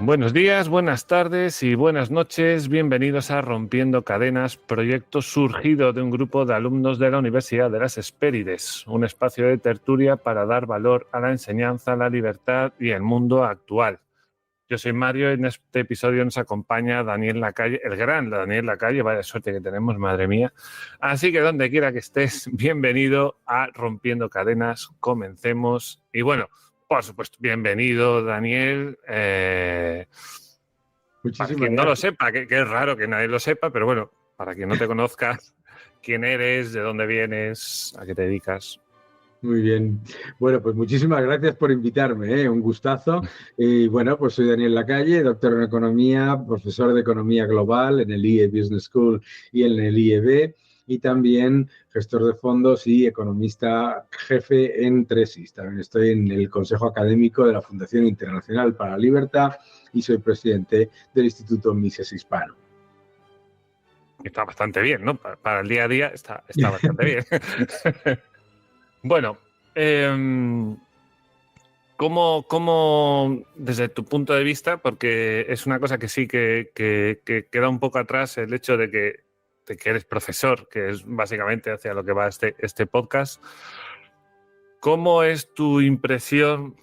Buenos días, buenas tardes y buenas noches. Bienvenidos a Rompiendo Cadenas, proyecto surgido de un grupo de alumnos de la Universidad de las Hespérides, un espacio de tertulia para dar valor a la enseñanza, la libertad y el mundo actual. Yo soy Mario y en este episodio nos acompaña Daniel Lacalle, el gran Daniel Lacalle, vaya suerte que tenemos, madre mía. Así que donde quiera que estés, bienvenido a Rompiendo Cadenas, comencemos. Y bueno, por supuesto, bienvenido Daniel. Para quien no lo sepa, que es raro que nadie lo sepa, pero bueno, para quien no te conozca, quién eres, de dónde vienes, a qué te dedicas. Muy bien. Bueno, pues muchísimas gracias por invitarme, un gustazo. Y bueno, pues soy Daniel Lacalle, doctor en Economía, profesor de Economía Global en el IE Business School y en el IEB, y también gestor de fondos y economista jefe en Tresis. También estoy en el Consejo Académico de la Fundación Internacional para la Libertad y soy presidente del Instituto Mises Hispano. Está bastante bien, ¿no? Para el día a día está bastante bien. Bueno, ¿cómo desde tu punto de vista, porque es una cosa que sí que queda un poco atrás el hecho de que eres profesor, que es básicamente hacia lo que va este podcast, ¿cómo es tu impresión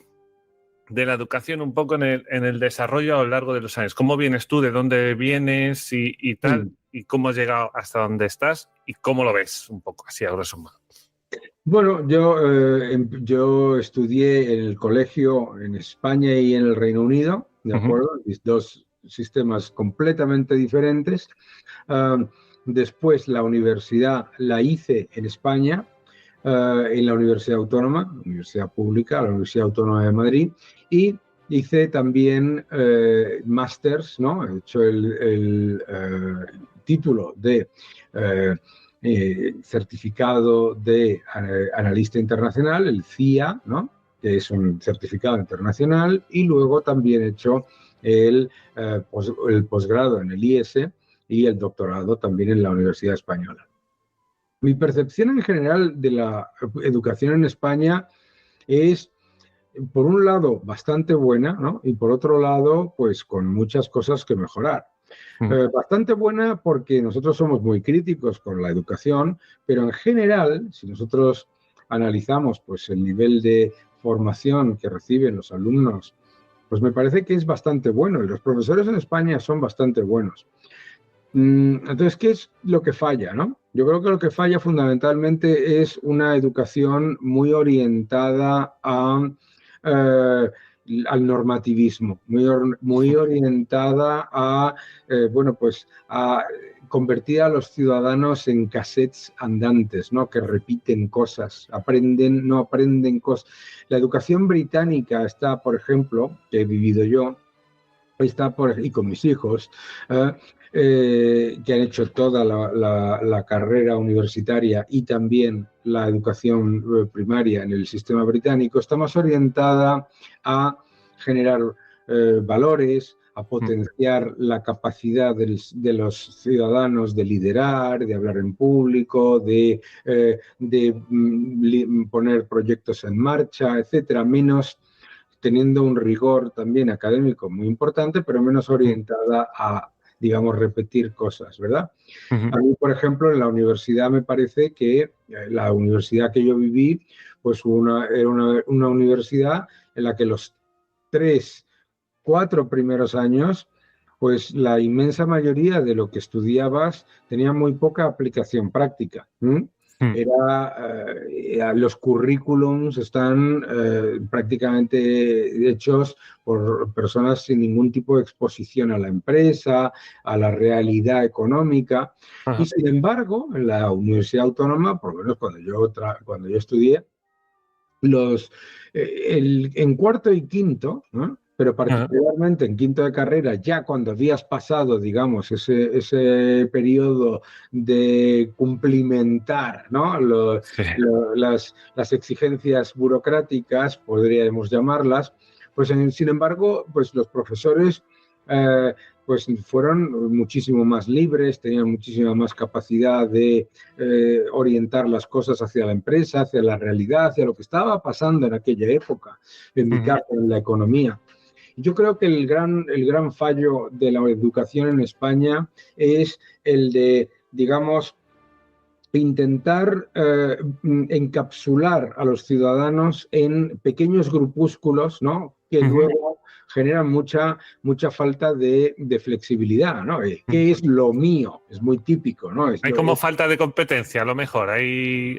de la educación un poco en el desarrollo a lo largo de los años? ¿Cómo vienes tú? ¿De dónde vienes? Y tal, ¿y cómo has llegado hasta donde estás? ¿Y cómo lo ves un poco, así a grosso modo? Bueno, yo estudié en el colegio en España y en el Reino Unido, ¿de acuerdo? Dos sistemas completamente diferentes. Después la universidad la hice en España, en la Universidad Autónoma, la Universidad Pública, la Universidad Autónoma de Madrid, y hice también másters, ¿no? He hecho el título de certificado de analista internacional, el CIA, ¿no? Que es un certificado internacional, y luego también he hecho el posgrado en el IES y el doctorado también en la Universidad Española. Mi percepción en general de la educación en España es, por un lado, bastante buena, ¿no? Y por otro lado, pues con muchas cosas que mejorar. Bastante buena porque nosotros somos muy críticos con la educación, pero en general, si nosotros analizamos pues, el nivel de formación que reciben los alumnos, pues me parece que es bastante bueno y los profesores en España son bastante buenos. Entonces, ¿qué es lo que falla, no? Yo creo que lo que falla fundamentalmente es una educación muy orientada al normativismo, muy orientada a, a convertir a los ciudadanos en cassettes andantes, ¿no? Que repiten cosas, no aprenden cosas. La educación británica está, por ejemplo, que he vivido yo, y con mis hijos, que han hecho toda la carrera universitaria y también la educación primaria en el sistema británico, está más orientada a generar valores, a potenciar la capacidad de los ciudadanos de liderar, de hablar en público, de poner proyectos en marcha, etcétera, menos teniendo un rigor también académico muy importante, pero menos orientada a, digamos, repetir cosas, ¿verdad? A mí, por ejemplo, en la universidad me parece que la universidad que yo viví, pues era una universidad en la que los 3-4 primeros años, pues la inmensa mayoría de lo que estudiabas tenía muy poca aplicación práctica. Los currículums están prácticamente hechos por personas sin ningún tipo de exposición a la empresa, a la realidad económica. Y sin embargo, en la Universidad Autónoma, por lo menos cuando yo estudié, en cuarto y quinto, ¿no? Pero particularmente en quinto de carrera, ya cuando habías pasado, digamos, ese periodo de cumplimentar, ¿no? Las exigencias burocráticas, podríamos llamarlas, pues sin embargo, pues los profesores pues fueron muchísimo más libres, tenían muchísima más capacidad de orientar las cosas hacia la empresa, hacia la realidad, hacia lo que estaba pasando en aquella época, en mi caso, en la economía. Yo creo que el gran fallo de la educación en España es el de, digamos, intentar encapsular a los ciudadanos en pequeños grupúsculos, ¿no? Que luego generan mucha falta de flexibilidad, ¿no? ¿Qué es lo mío? Es muy típico, ¿no? Hay como falta de competencia, a lo mejor. Hay...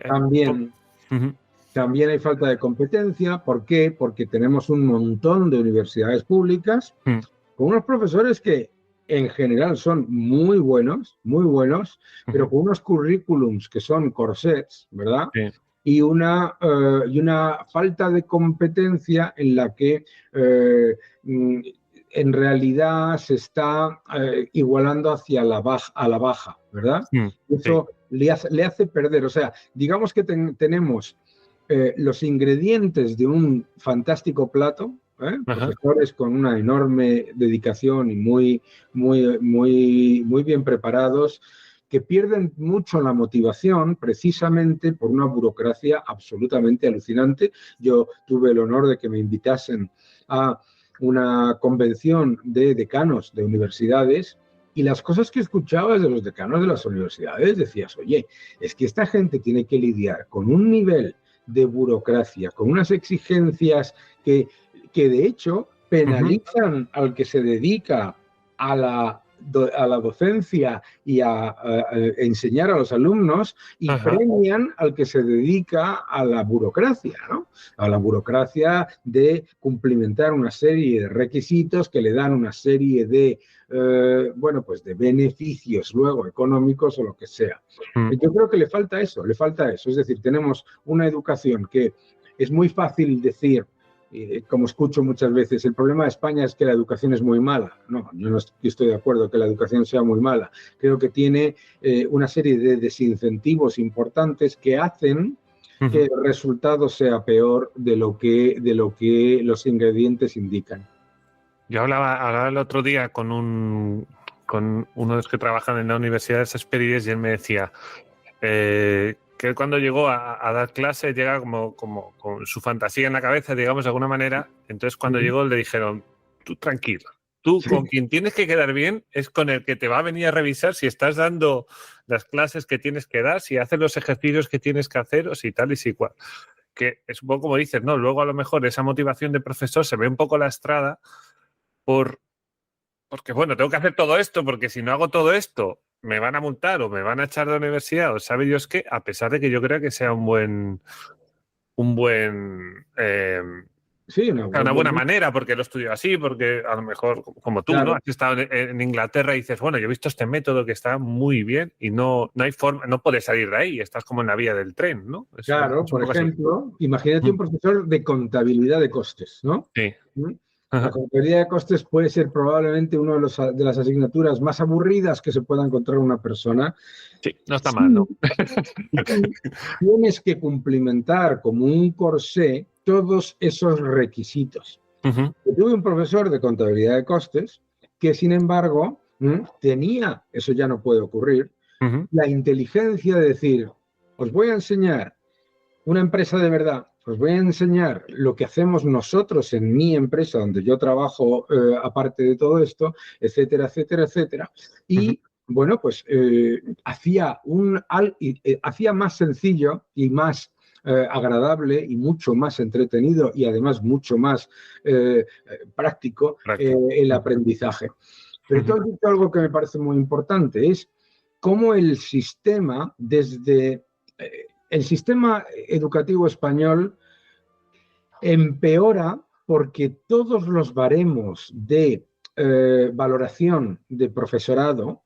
También hay falta de competencia. ¿Por qué? Porque tenemos un montón de universidades públicas con unos profesores que en general son muy buenos, pero con unos currículums que son corsets, ¿verdad? Sí. Y una falta de competencia en la que en realidad se está igualando hacia la baja, ¿verdad? Eso le hace perder. O sea, digamos que tenemos los ingredientes de un fantástico plato, profesores con una enorme dedicación y muy bien preparados, que pierden mucho la motivación precisamente por una burocracia absolutamente alucinante. Yo tuve el honor de que me invitasen a una convención de decanos de universidades y las cosas que escuchabas de los decanos de las universidades decías, oye, es que esta gente tiene que lidiar con un nivel de burocracia, con unas exigencias que de hecho penalizan al que se dedica a la docencia y a enseñar a los alumnos y premian al que se dedica a la burocracia, ¿no? A la burocracia de cumplimentar una serie de requisitos que le dan una serie de pues de beneficios luego económicos o lo que sea. Yo creo que le falta eso. Es decir, tenemos una educación que es muy fácil decir, como escucho muchas veces, el problema de España es que la educación es muy mala. No, yo no estoy de acuerdo que la educación sea muy mala. Creo que tiene una serie de desincentivos importantes que hacen que el resultado sea peor de lo que los ingredientes indican. Yo hablaba el otro día con uno de los que trabajan en la Universidad de Hespérides y él me decía que él cuando llegó a dar clases llega como con su fantasía en la cabeza, digamos, de alguna manera. Entonces cuando llegó le dijeron, tú tranquilo, tú con quien tienes que quedar bien es con el que te va a venir a revisar si estás dando las clases que tienes que dar, si haces los ejercicios que tienes que hacer o si tal y si cual. Que es un poco como dices, ¿no? Luego a lo mejor esa motivación de profesor se ve un poco lastrada porque, bueno, tengo que hacer todo esto, porque si no hago todo esto, me van a multar o me van a echar de la universidad, o sabe Dios qué, a pesar de que yo creo que sea una buena manera, porque lo estudio así, porque a lo mejor, como tú, claro, ¿no? Has estado en Inglaterra y dices, bueno, yo he visto este método que está muy bien y no hay forma, no puedes salir de ahí, estás como en la vía del tren, ¿no? Claro, por ejemplo, imagínate un profesor de contabilidad de costes, ¿no? Sí. La contabilidad de costes puede ser probablemente una de las asignaturas más aburridas que se pueda encontrar una persona. Sí, no está mal, ¿no? Tienes que cumplimentar como un corsé todos esos requisitos. Yo tuve un profesor de contabilidad de costes que, sin embargo, tenía, eso ya no puede ocurrir, la inteligencia de decir, os voy a enseñar una empresa de verdad, os voy a enseñar lo que hacemos nosotros en mi empresa, donde yo trabajo aparte de todo esto, etcétera, etcétera, etcétera. Y, bueno, pues hacía más sencillo y más agradable y mucho más entretenido y además mucho más práctico el aprendizaje. Pero tú has dicho algo que me parece muy importante, es cómo el sistema, el sistema educativo español empeora porque todos los baremos de valoración de profesorado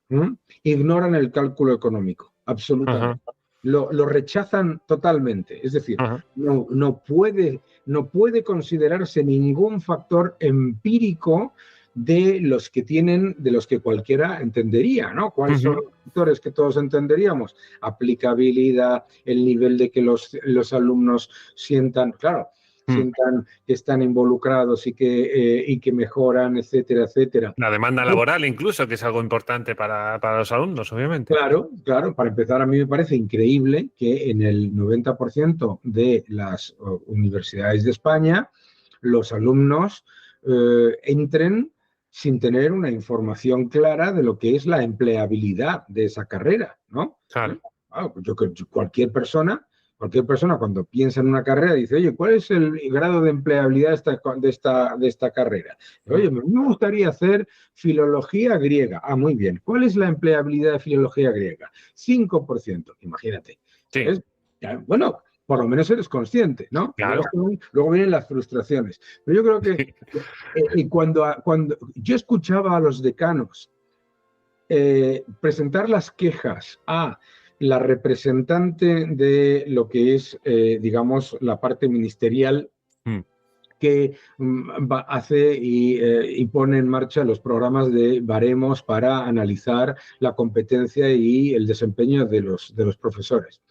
ignoran el cálculo económico, absolutamente. Lo rechazan totalmente. Es decir, no puede considerarse ningún factor empírico de los que cualquiera entendería, ¿no? ¿Cuáles son los factores que todos entenderíamos? Aplicabilidad, el nivel de que los alumnos sientan, claro, sientan que están involucrados y que mejoran, etcétera, etcétera. La demanda laboral incluso, que es algo importante para los alumnos, obviamente. Claro. Para empezar, a mí me parece increíble que en el 90% de las universidades de España los alumnos entren sin tener una información clara de lo que es la empleabilidad de esa carrera, ¿no? Claro. Yo creo que cualquier persona cuando piensa en una carrera dice, oye, ¿cuál es el grado de empleabilidad de esta carrera? Oye, me gustaría hacer filología griega. Ah, muy bien. ¿Cuál es la empleabilidad de filología griega? 5%, imagínate. Sí. Bueno, por lo menos eres consciente, ¿no? Claro. Luego vienen las frustraciones. Pero yo creo que cuando yo escuchaba a los decanos presentar las quejas a la representante de lo que es, digamos, la parte ministerial que hace y pone en marcha los programas de baremos para analizar la competencia y el desempeño de los profesores.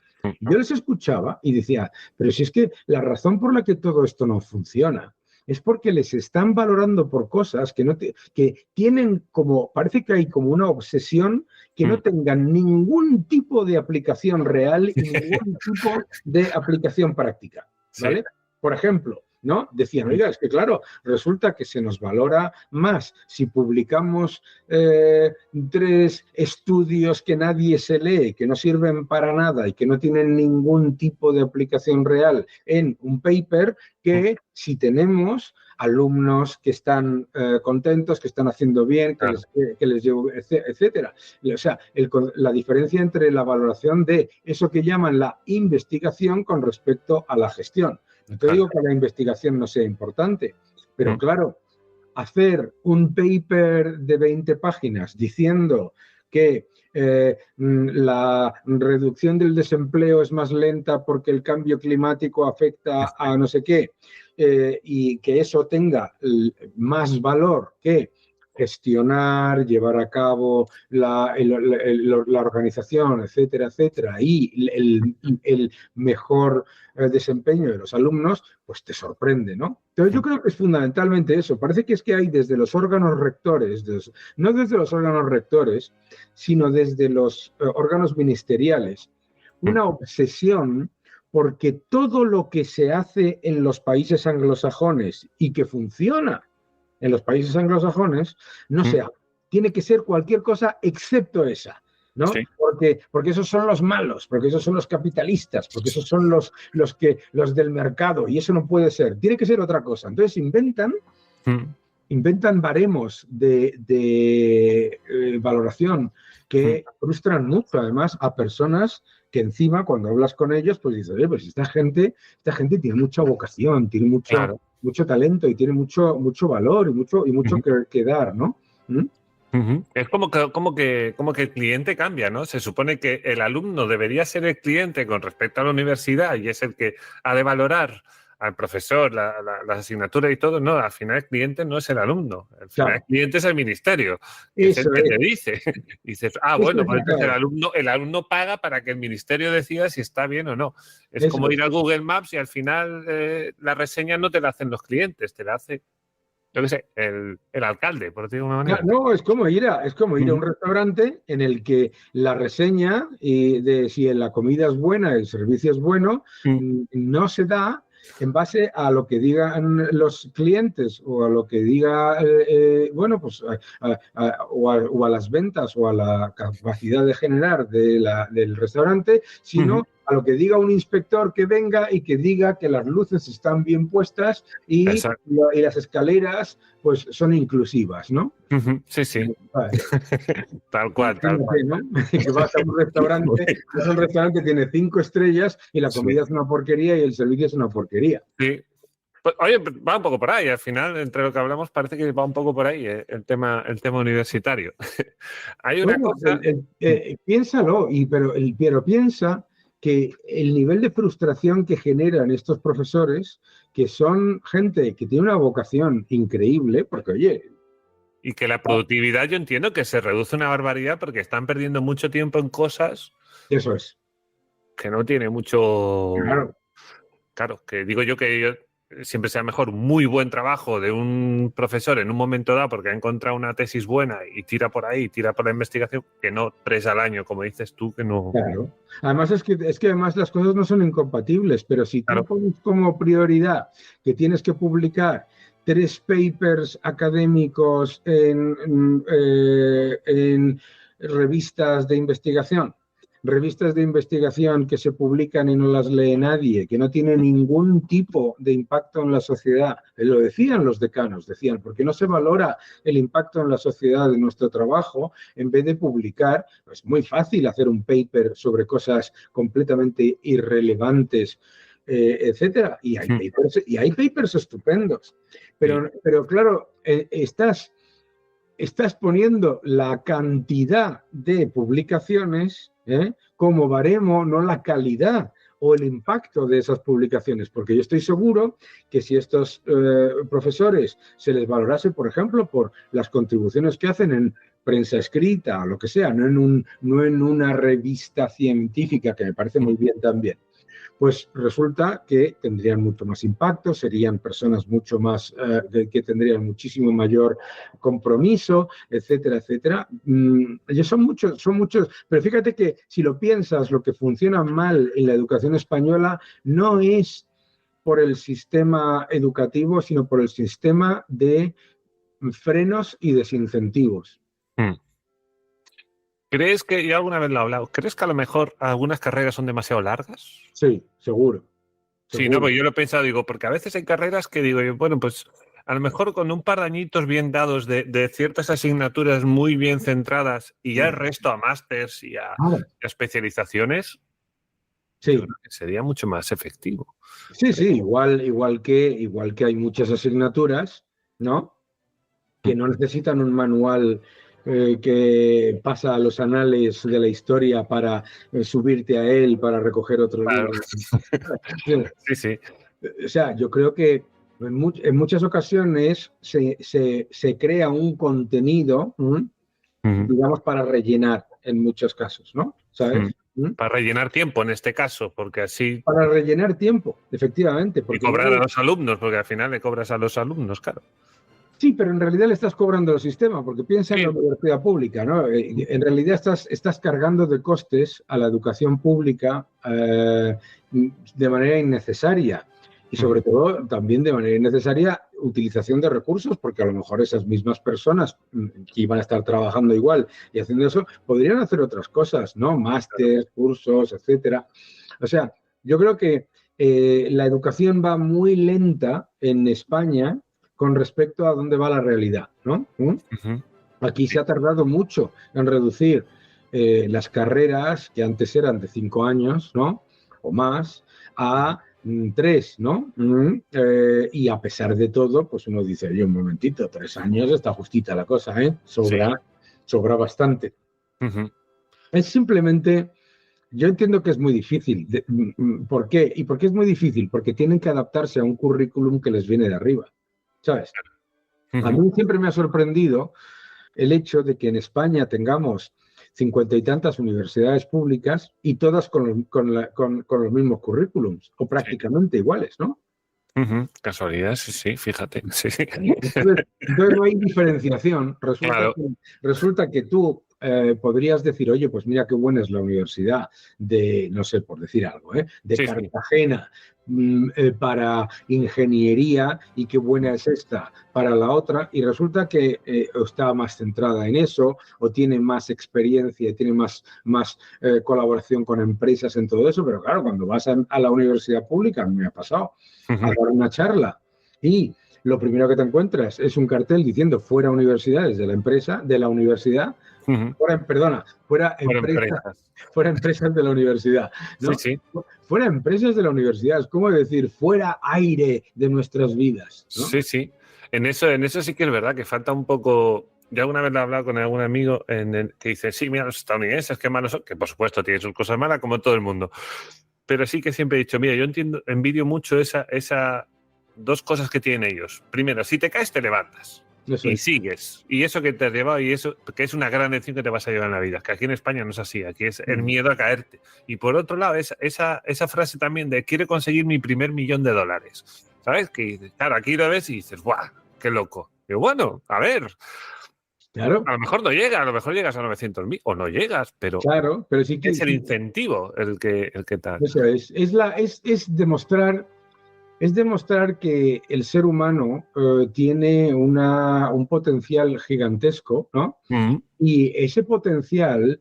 Yo les escuchaba y decía, pero si es que la razón por la que todo esto no funciona es porque les están valorando por cosas que tienen como, parece que hay como una obsesión que no tengan ningún tipo de aplicación real y ningún tipo de aplicación práctica, ¿vale? Sí. Por ejemplo, ¿no? Decían, oiga, es que claro, resulta que se nos valora más si publicamos 3 estudios que nadie se lee, que no sirven para nada y que no tienen ningún tipo de aplicación real en un paper, que si tenemos alumnos que están contentos, que están haciendo bien, que les llevo, etcétera. O sea, la diferencia entre la valoración de eso que llaman la investigación con respecto a la gestión. No te digo que la investigación no sea importante, pero claro, hacer un paper de 20 páginas diciendo que la reducción del desempleo es más lenta porque el cambio climático afecta a no sé qué, y que eso tenga más valor que gestionar, llevar a cabo la organización, etcétera, etcétera, y el mejor desempeño de los alumnos, pues te sorprende, ¿no? Entonces yo creo que es fundamentalmente eso. Parece que es que hay desde los órganos rectores, no desde los órganos rectores, sino desde los órganos ministeriales, una obsesión porque todo lo que se hace en los países anglosajones y que funciona en los países anglosajones, no sea, tiene que ser cualquier cosa excepto esa, ¿no? Sí. Porque esos son los malos, porque esos son los capitalistas, porque esos son los del mercado, y eso no puede ser, tiene que ser otra cosa. Entonces inventan baremos de valoración que frustran mucho, además, a personas que encima, cuando hablas con ellos, pues dices, oye, pues esta gente tiene mucha vocación, tiene mucho talento y tiene mucho valor y mucho que dar, ¿no? Es como que el cliente cambia, ¿no? Se supone que el alumno debería ser el cliente con respecto a la universidad y es el que ha de valorar al profesor la asignatura y todo. No, al final el cliente no es el alumno. Al final el cliente es el ministerio, que es el que te dice. Y dices, bueno, pues entonces el alumno paga para que el ministerio decida si está bien o no. Es como ir a Google Maps y al final la reseña no te la hacen los clientes, te la hace, yo qué sé, el alcalde, por decirlo de una manera. No, es como ir a un restaurante en el que la reseña de si la comida es buena, el servicio es bueno, no se da en base a lo que digan los clientes o a lo que diga, bueno, pues o a las ventas o a la capacidad de generar del restaurante, sino a lo que diga un inspector que venga y que diga que las luces están bien puestas y las escaleras pues son inclusivas, ¿no? Sí, sí. Vale. Tal cual. ¿No? Que vas a un restaurante, tiene 5 estrellas y la comida es una porquería y el servicio es una porquería. Sí. Pues, oye, va un poco por ahí. Al final, entre lo que hablamos, parece que va un poco por ahí el tema universitario. Hay una cosa... piénsalo, pero piensa que el nivel de frustración que generan estos profesores, que son gente que tiene una vocación increíble, porque, oye... Y que la productividad, yo entiendo que se reduce una barbaridad porque están perdiendo mucho tiempo en cosas... Eso es. Que no tiene mucho... Claro, que digo yo que siempre sea mejor un muy buen trabajo de un profesor en un momento dado porque ha encontrado una tesis buena y tira por ahí, tira por la investigación, que no 3 al año, como dices tú, que no... Claro. Además es que además las cosas no son incompatibles, pero si tú pones como prioridad que tienes que publicar 3 papers académicos en revistas de investigación. Revistas de investigación que se publican y no las lee nadie, que no tienen ningún tipo de impacto en la sociedad. Lo decían los decanos, decían, porque no se valora el impacto en la sociedad de nuestro trabajo en vez de publicar. Es muy fácil hacer un paper sobre cosas completamente irrelevantes, etcétera. Y hay papers estupendos. Pero claro, estás poniendo la cantidad de publicaciones como baremo, no la calidad o el impacto de esas publicaciones, porque yo estoy seguro que si estos profesores se les valorase, por ejemplo, por las contribuciones que hacen en prensa escrita o lo que sea, no en una revista científica, que me parece muy bien también, pues resulta que tendrían mucho más impacto, serían personas mucho más, que tendrían muchísimo mayor compromiso, etcétera, etcétera. Son muchos, pero fíjate que si lo piensas, lo que funciona mal en la educación española no es por el sistema educativo, sino por el sistema de frenos y desincentivos. ¿Crees que, y alguna vez lo he hablado, crees que a lo mejor algunas carreras son demasiado largas? Sí, seguro. Sí, no, pues yo lo he pensado, digo, porque a veces hay carreras que digo, bueno, pues a lo mejor con un par de añitos bien dados de ciertas asignaturas muy bien centradas y ya el resto a másters y a especializaciones, sí, yo creo que sería mucho más efectivo. Sí, igual que hay muchas asignaturas, ¿no? Que no necesitan un manual que pasa a los anales de la historia para subirte a él, para recoger otro libro. Sí. O sea, yo creo que en muchas ocasiones se crea un contenido, digamos, para rellenar en muchos casos, ¿no? ¿Sabes? Para rellenar tiempo en este caso, porque así... Para rellenar tiempo, efectivamente. Y cobrar a los alumnos, porque al final le cobras a los alumnos, claro. Sí, pero en realidad le estás cobrando al sistema, porque piensa en la universidad pública, ¿no? En realidad estás cargando de costes a la educación pública de manera innecesaria. Y sobre todo también de manera innecesaria utilización de recursos, porque a lo mejor esas mismas personas que iban a estar trabajando igual y haciendo eso, podrían hacer otras cosas, ¿no? Másteres, cursos, etcétera. O sea, yo creo que la educación va muy lenta en España con respecto a dónde va la realidad, ¿no? Aquí se ha tardado mucho en reducir las carreras que antes eran de 5 años, ¿no? O más, a 3, ¿no? Y a pesar de todo, pues uno dice, oye, un momentito, 3 años está justita la cosa, ¿eh? Sobra bastante. Es simplemente... Yo entiendo que es muy difícil. ¿Por qué? ¿Y por qué es muy difícil? Porque tienen que adaptarse a un currículum que les viene de arriba, ¿sabes? A mí siempre me ha sorprendido el hecho de que en España tengamos 50 y tantas universidades públicas y todas con los mismos currículums, o prácticamente iguales, ¿no? Casualidad, sí, fíjate. Sí. Entonces no hay diferenciación. Resulta que tú podrías decir, oye, pues mira qué buena es la universidad de, no sé, por decir algo, de Cartagena para ingeniería, y qué buena es esta para la otra, y resulta que está más centrada en eso, o tiene más experiencia, tiene más colaboración con empresas en todo eso, pero claro, cuando vas a la universidad pública, a mí me ha pasado, a dar una charla, y lo primero que te encuentras es un cartel diciendo fuera universidades de la empresa, de la universidad, fuera empresas de la universidad, ¿no? Sí. Fuera empresas de la universidad, es como decir fuera aire de nuestras vidas, ¿no? Sí. En eso sí que es verdad que falta un poco. Yo alguna vez lo he hablado con algún amigo que dice, sí, mira, los estadounidenses, qué malos son, que por supuesto tienen sus cosas malas como todo el mundo. Pero sí que siempre he dicho, mira, yo envidio mucho esa dos cosas que tienen ellos. Primero, si te caes, te levantas. Sigues. Y eso que te has llevado, y eso que es una gran lección que te vas a llevar en la vida. Que aquí en España no es así, aquí es el miedo a caerte. Y por otro lado, esa frase también de quiero conseguir mi primer $1.000.000. ¿Sabes? Que claro, aquí lo ves y dices, ¡guau! ¡Qué loco! Y bueno, a ver. Claro. A lo mejor no llega, a lo mejor llegas a 900.000 o no llegas, pero, claro, pero sí que es el incentivo el que tal. Eso es demostrar es demostrar que el ser humano tiene un potencial gigantesco, ¿no? Y ese potencial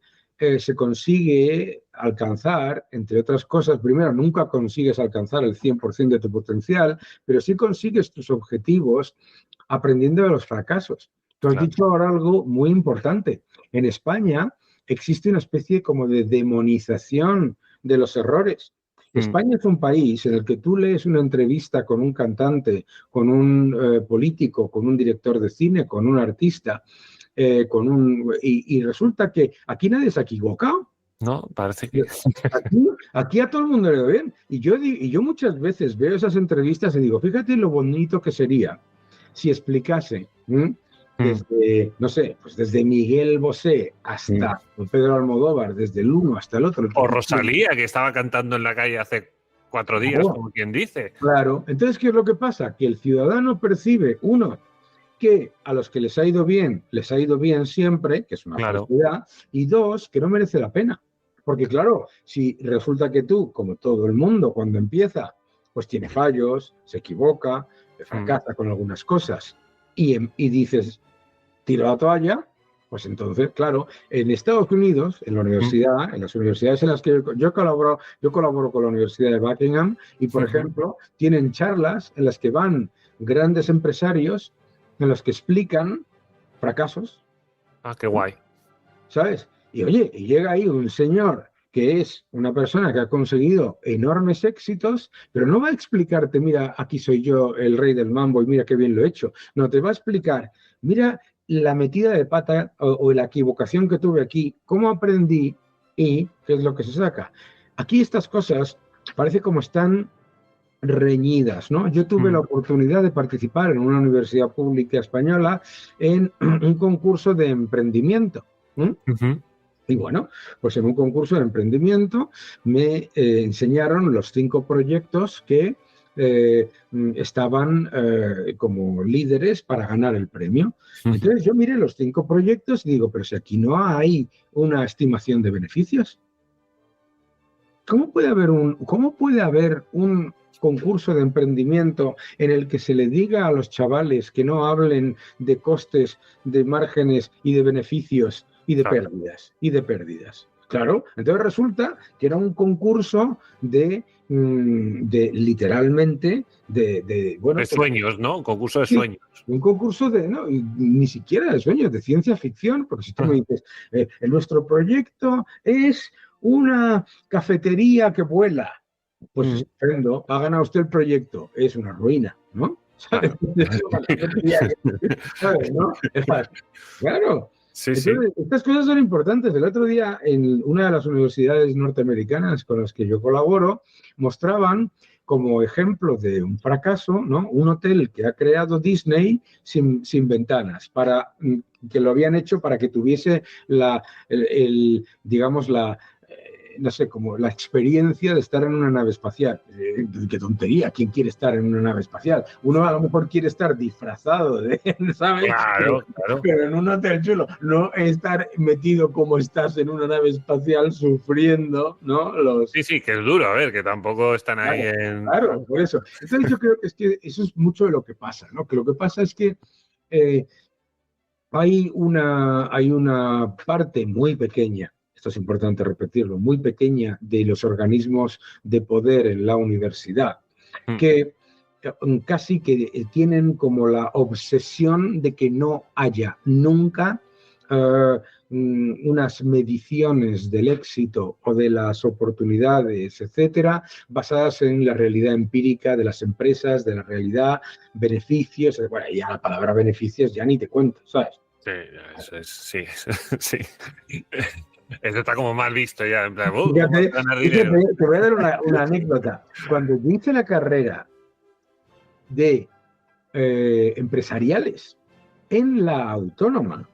se consigue alcanzar, entre otras cosas, primero, nunca consigues alcanzar el 100% de tu potencial, pero sí consigues tus objetivos aprendiendo de los fracasos. Tú has dicho ahora algo muy importante. En España existe una especie como de demonización de los errores. España es un país en el que tú lees una entrevista con un cantante, con un político, con un director de cine, con un artista, y resulta que aquí nadie se ha equivocado. No, parece que... Aquí a todo el mundo le va bien. Y yo muchas veces veo esas entrevistas y digo, fíjate lo bonito que sería si explicase desde, no sé, pues desde Miguel Bosé hasta Pedro Almodóvar, desde el uno hasta el otro. O Rosalía, que estaba cantando en la calle hace 4 días, como quien dice. Claro. Entonces, ¿qué es lo que pasa? Que el ciudadano percibe, uno, que a los que les ha ido bien siempre, que es una falsedad, y dos, que no merece la pena. Porque claro, si resulta que tú, como todo el mundo, cuando empieza, pues tiene fallos, se equivoca, fracasa con algunas cosas, y dices, tiro la toalla, pues entonces, claro, en Estados Unidos, en la universidad, en las universidades en las que yo colaboro con la Universidad de Buckingham, y por ejemplo, tienen charlas en las que van grandes empresarios en los que explican fracasos. Ah, qué guay. ¿Sabes? Y oye, y llega ahí un señor que es una persona que ha conseguido enormes éxitos, pero no va a explicarte, mira, aquí soy yo el rey del mambo y mira qué bien lo he hecho. No, te va a explicar, mira la metida de pata o la equivocación que tuve aquí, cómo aprendí y qué es lo que se saca. Aquí estas cosas parece como están reñidas, ¿no? Yo tuve la oportunidad de participar en una universidad pública española en un concurso de emprendimiento. Y bueno, pues en un concurso de emprendimiento me enseñaron los 5 proyectos que estaban como líderes para ganar el premio. Entonces yo miré los 5 proyectos y digo, pero si aquí no hay una estimación de beneficios, ¿cómo puede haber un concurso de emprendimiento en el que se le diga a los chavales que no hablen de costes, de márgenes y de beneficios y de pérdidas? Claro, entonces resulta que era un concurso de literalmente de sueños, ¿no? Un concurso de sueños. Un concurso no, ni siquiera de sueños, de ciencia ficción, porque si tú me dices, nuestro proyecto es una cafetería que vuela, pues estupendo, ha ganado usted el proyecto, es una ruina, ¿no? ¿Sabes? ¿Sabes, no? Claro. Sí, entonces, estas cosas son importantes. El otro día, en una de las universidades norteamericanas con las que yo colaboro, mostraban como ejemplo de un fracaso, ¿no? Un hotel que ha creado Disney sin ventanas, que lo habían hecho para que tuviese digamos, no sé, como la experiencia de estar en una nave espacial. ¡Qué tontería! ¿Quién quiere estar en una nave espacial? Uno a lo mejor quiere estar disfrazado, ¿sabes? Claro. Pero en un hotel chulo, no estar metido como estás en una nave espacial sufriendo, ¿no? Sí, que es duro, a ver, que tampoco están ahí Claro, por eso. Entonces yo creo que es que eso es mucho de lo que pasa, ¿no? Que lo que pasa es que hay una parte muy pequeña, esto es importante repetirlo, muy pequeña de los organismos de poder en la universidad, que casi que tienen como la obsesión de que no haya nunca unas mediciones del éxito o de las oportunidades, etcétera, basadas en la realidad empírica de las empresas, de la realidad, beneficios. Bueno, ya la palabra beneficios ya ni te cuento, ¿sabes? Sí. Eso está como mal visto ya. En plan, fíjate, te voy a dar una anécdota. Cuando yo hice la carrera de empresariales en la Autónoma,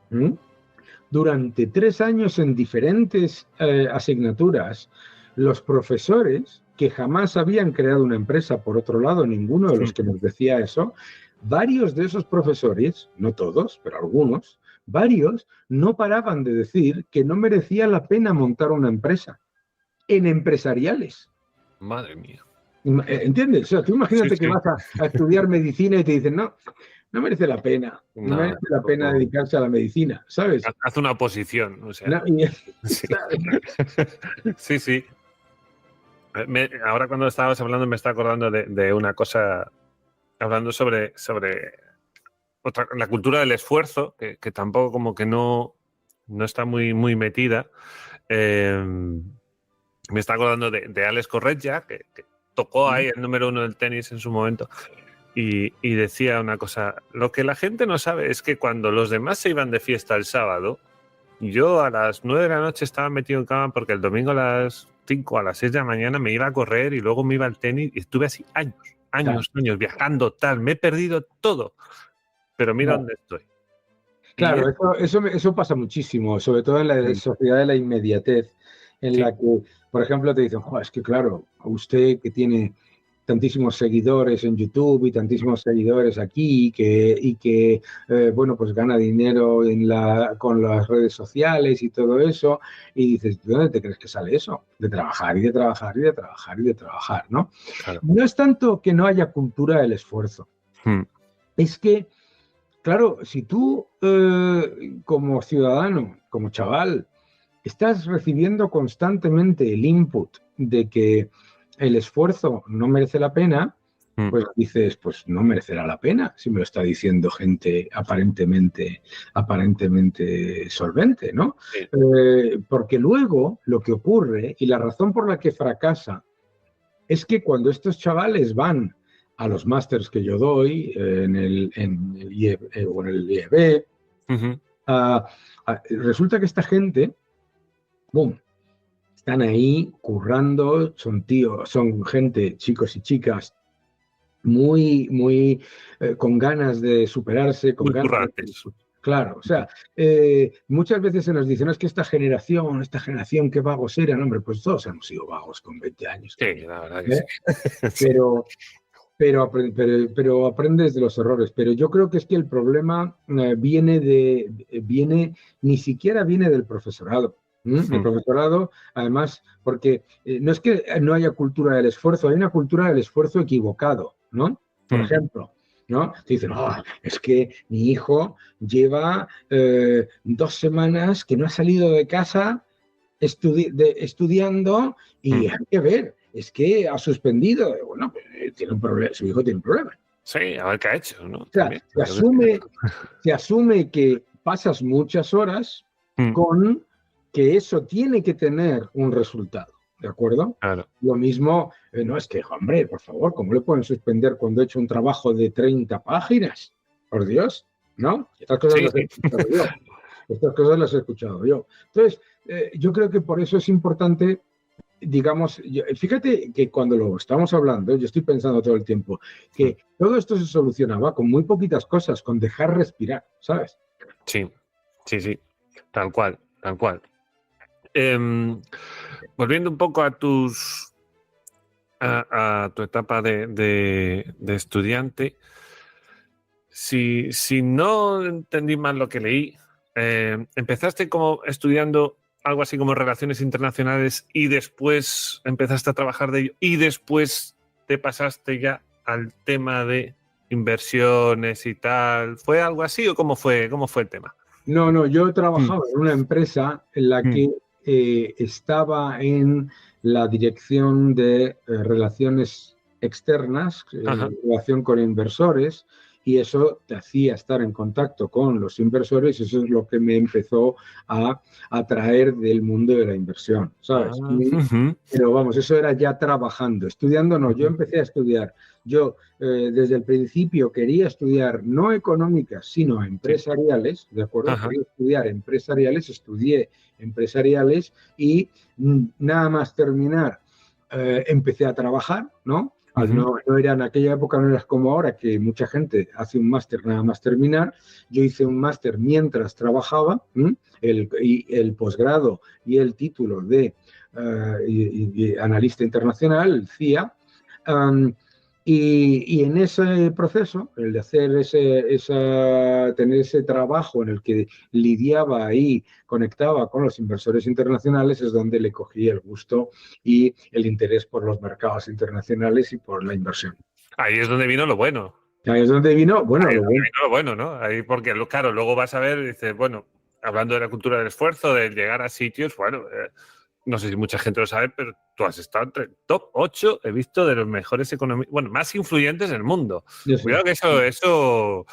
durante 3 años en diferentes asignaturas, los profesores que jamás habían creado una empresa, por otro lado, ninguno de los que nos decía eso, varios de esos profesores, no todos, pero algunos, varios no paraban de decir que no merecía la pena montar una empresa en empresariales. Madre mía. ¿Entiendes? O sea, tú imagínate que Sí. vas a estudiar medicina y te dicen, no, no merece la pena. No No, merece la pena tampoco. dedicarse a la medicina, ¿sabes? Haz una oposición, o sea. No, Sí. ¿sabes? Sí, sí. Ahora cuando estabas hablando me está acordando de una cosa, hablando sobre la cultura del esfuerzo, que tampoco como que no está muy metida. Eh, Me está acordando de Alex Corretja, que tocó ahí el número 1 del tenis en su momento, y decía una cosa: lo que la gente no sabe es que cuando los demás se iban de fiesta el sábado, yo a las 9 de la noche estaba metido en cama porque el domingo a las 5, a las 6 de la mañana me iba a correr y luego me iba al tenis y estuve así Claro, años viajando, tal, me he perdido todo, pero mira claro. dónde estoy. Y Claro, eso pasa muchísimo, sobre todo en la sociedad de la inmediatez, en sí, la que, por ejemplo, te dicen, "Jo, es que claro, a usted que tiene tantísimos seguidores en YouTube y tantísimos seguidores aquí bueno, pues gana dinero con las redes sociales y todo eso, y dices, ¿de dónde te crees que sale eso? De trabajar y de trabajar y de trabajar y de trabajar, ¿no? claro. No es tanto que no haya cultura del esfuerzo, Hmm. es que claro, si tú como ciudadano, como chaval, estás recibiendo constantemente el input de que el esfuerzo no merece la pena, Hmm. pues dices, pues no merecerá la pena si me lo está diciendo gente aparentemente solvente, ¿no? Sí. Porque luego lo que ocurre y la razón por la que fracasa es que cuando estos chavales van a los másters que yo doy en el IEB, o en el IEB, Ujú. resulta que esta gente, boom, están ahí currando, son gente, chicos y chicas, muy con ganas de superarse, con Muy ganas de... currantes. Claro, o sea, muchas veces se nos dicen, no, es que esta generación, qué vagos eran, hombre, pues todos hemos sido vagos con 20 años Sí, también. la verdad que ¿Eh? sí. Sí. Pero, pero aprendes de los errores. Pero yo creo que es que el problema ni siquiera viene del profesorado. El Hmm. profesorado, además, porque no es que no haya cultura del esfuerzo, hay una cultura del esfuerzo equivocado, ¿no? Por Hmm. ejemplo, ¿no? Te dicen, "Oh, es que mi hijo lleva 2 semanas que no ha salido de casa estudiando Hmm. y hay que ver, es que ha suspendido. Bueno, pues, tiene un problema, su hijo tiene un problema. Sí, a ver qué ha hecho, ¿no? O sea, También. se asume que pasas muchas horas Hmm. con que eso tiene que tener un resultado, ¿de acuerdo? Claro. Lo mismo, no es que, hombre, por favor, ¿cómo le pueden suspender cuando he hecho un trabajo de 30 páginas? Por Dios, ¿no? Estas cosas Sí, las he sí. escuchado yo. Estas cosas las he escuchado yo. Entonces, yo creo que por eso es importante, digamos, fíjate que cuando lo estamos hablando, yo estoy pensando todo el tiempo Hmm. que todo esto se solucionaba con muy poquitas cosas, con dejar respirar, ¿sabes? Sí, sí, sí. Tal cual, tal cual. Em, Volviendo un poco a tu etapa de estudiante, si no entendí mal lo que leí, empezaste como estudiando algo así como relaciones internacionales y después empezaste a trabajar de ello y después te pasaste ya al tema de inversiones y tal. ¿Fue algo así o cómo fue el tema? No, no, yo Mm. trabajaba en una empresa en la Mm. que estaba en la dirección de relaciones externas, Ajá. relación con inversores, y eso te hacía estar en contacto con los inversores, y eso es lo que me empezó a atraer del mundo de la inversión, Ah, ¿sabes? ujú, Pero vamos, eso era ya trabajando, estudiando no, yo ujú. empecé a estudiar. Yo desde el principio quería estudiar no económicas, sino Sí. empresariales, ¿de acuerdo? Ajá. Quería estudiar empresariales, estudié empresariales y nada más terminar, empecé a trabajar, ¿no? Ujú. No era en aquella época, no era como ahora, que mucha gente hace un máster nada más terminar. Yo hice un máster mientras trabajaba, el posgrado y el título de analista internacional, el CIA. Um, Y en ese proceso, el de hacer tener ese trabajo en el que lidiaba y conectaba con los inversores internacionales, es donde le cogí el gusto y el interés por los mercados internacionales y por la inversión. Ahí es donde vino lo bueno. Ahí es donde vino, bueno, Ahí es lo donde bueno. vino lo bueno, ¿no? Ahí porque, claro, luego vas a ver y dices, bueno, hablando de la cultura del esfuerzo, de llegar a sitios, bueno, no sé si mucha gente lo sabe, pero tú has estado entre el top 8, he visto, de los mejores economistas, bueno, más influyentes del mundo. Yo sé. Cuidado que eso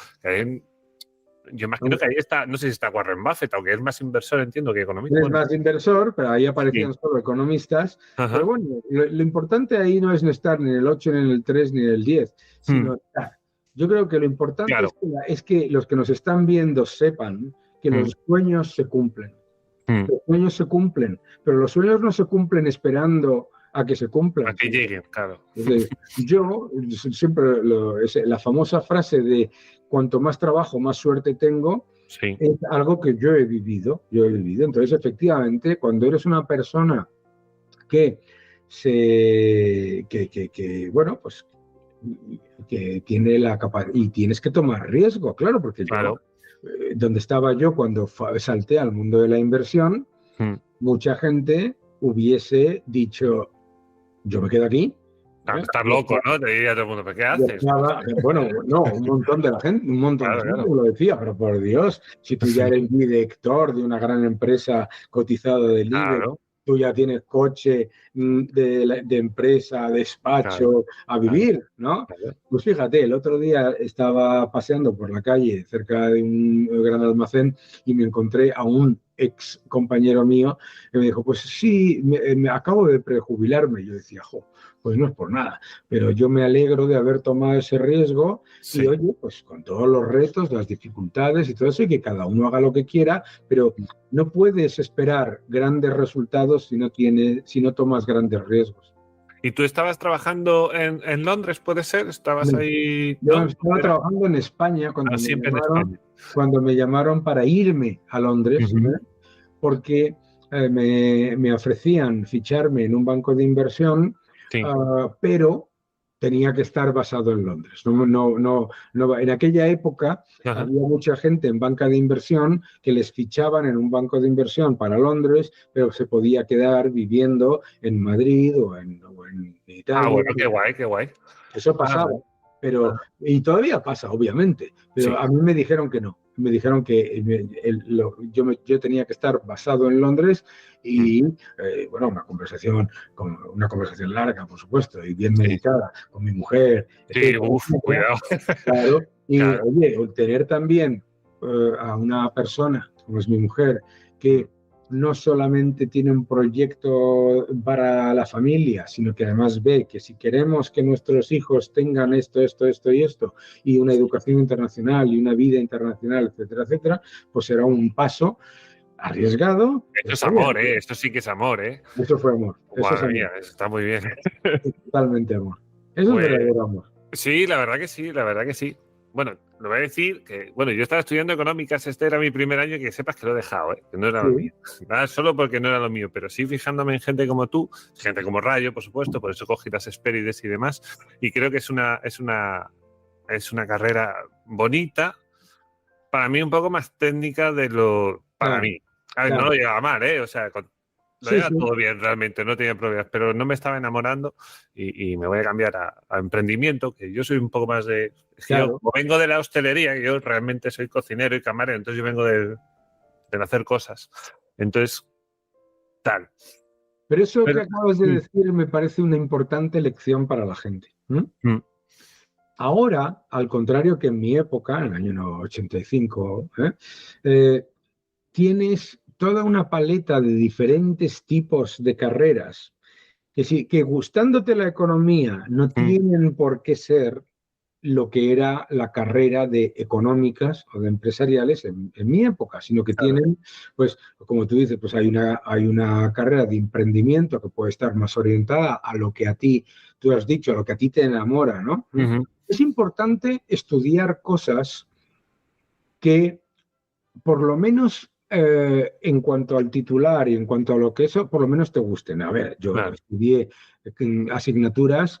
yo imagino que ahí está, no sé si está Warren Buffett, aunque es más inversor, entiendo, que economista. Es Bueno, más inversor, pero ahí aparecían sí. solo economistas. Pero Ajá. bueno, lo importante ahí no es no estar ni en el 8, ni en el 3, ni en el 10, Mm, sino estar. Yo creo que lo importante claro. es que los que nos están viendo sepan que Mm, los sueños se cumplen. mm. Los sueños se cumplen, pero los sueños no se cumplen esperando a que se A cumplan. que lleguen, claro. Entonces, yo siempre, la famosa frase de cuanto más trabajo, más suerte tengo, Sí. es algo que yo he vivido, Entonces, efectivamente, cuando eres una persona que bueno, pues que tiene la capacidad y tienes que tomar riesgo, claro, porque yo, Claro. donde estaba yo cuando salté al mundo de la inversión, Mm. mucha gente hubiese dicho, yo me quedo aquí. Claro, estás loco, ¿no? Te diría todo el mundo, ¿pero qué haces? Bueno, no, un montón de la gente, un montón de Claro, gente claro. me lo decía, pero por Dios, si tú ya eres director de una gran empresa cotizada del IBEX, Claro, tú ya tienes coche de empresa, claro, despacho, a claro, vivir, ¿no? claro. Pues fíjate, el otro día estaba paseando por la calle cerca de un gran almacén y me encontré a un ex compañero mío que me dijo, pues sí, me acabo de prejubilarme. Yo decía, jo, pues no es por nada, pero yo me alegro de haber tomado ese riesgo y Sí. oye, pues con todos los retos, las dificultades y todo eso, y que cada uno haga lo que quiera, pero no puedes esperar grandes resultados si no tomas grandes riesgos. ¿Y tú estabas trabajando en Londres, puede ser? ¿Estabas No, ahí? yo ¿No? estaba ¿Era? trabajando en España Ah, siempre en España. cuando me llamaron para irme a Londres, Ujú. porque me ofrecían ficharme en un banco de inversión, Sí. pero tenía que estar basado en Londres. En aquella época Ajá. había mucha gente en banca de inversión que les fichaban en un banco de inversión para Londres, pero se podía quedar viviendo en Madrid o en Ah, Italia. bueno, qué guay, qué guay. Eso Ah, pasaba, bueno. pero, Ajá. y todavía pasa, obviamente, pero Sí. a mí me dijeron que no. Me dijeron que yo tenía que estar basado en Londres Mm. y, bueno, una conversación larga, por supuesto, y bien Sí. meditada con mi mujer, Sí, etcétera, uf, etcétera. cuidado. Claro, y Claro. oye, tener también a una persona, como es mi mujer, Mm. que no solamente tiene un proyecto para la familia, sino que además ve que si queremos que nuestros hijos tengan esto y una educación internacional y una vida internacional, etcétera, etcétera, pues será un paso arriesgado, Esto pero es está bien. amor, ¿eh? Esto sí que es amor, ¿eh? Eso fue amor, eso es Madre amor, mía, eso está muy bien. es totalmente amor. Eso es Pues verdadero amor. sí, la verdad que sí, la verdad que sí. Bueno, lo voy a decir que, bueno, yo estaba estudiando económicas, este era mi primer año, que sepas que lo he dejado, ¿eh? Que no era lo Sí, mío. Nada, solo porque no era lo mío, pero sí fijándome en gente como tú, gente como Rayo, por supuesto, por eso cogí las Hespérides y demás, y creo que es una carrera bonita, para mí un poco más técnica de lo, para claro, mí. A ver, no lo claro. llevaba mal, ¿eh? O sea, lo Sí, llevaba sí, todo bien realmente, no tenía problemas, pero no me estaba enamorando y me voy a cambiar a emprendimiento, que yo soy un poco más de... Es que yo, claro. como vengo de la hostelería, que yo realmente soy cocinero y camarero, entonces yo vengo de hacer cosas. Entonces, tal. Pero eso que Pero, acabas de mm, decir me parece una importante lección para la gente. mm, Ahora, al contrario que en mi época, en el año 85, eh, tienes toda una paleta de diferentes tipos de carreras que gustándote la economía no mm, tienen por qué ser lo que era la carrera de económicas o de empresariales en mi época, sino que claro. tienen, pues, como tú dices, pues hay una carrera de emprendimiento que puede estar más orientada a lo que a ti, tú has dicho, a lo que a ti te enamora, ¿no? Ujú, Es importante estudiar cosas que por lo menos en cuanto al titular y en cuanto a lo que eso, por lo menos te gusten. A ver, yo claro. estudié asignaturas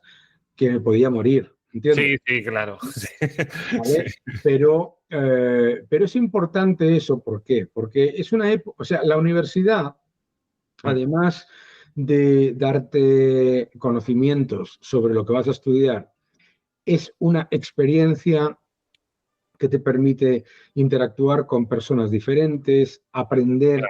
que me podía morir. ¿entiendes? Sí, sí, claro. Sí. Sí. ¿Vale? Pero es importante eso, ¿por qué? Porque es una época, o sea, la universidad, además de darte conocimientos sobre lo que vas a estudiar, es una experiencia que te permite interactuar con personas diferentes, aprender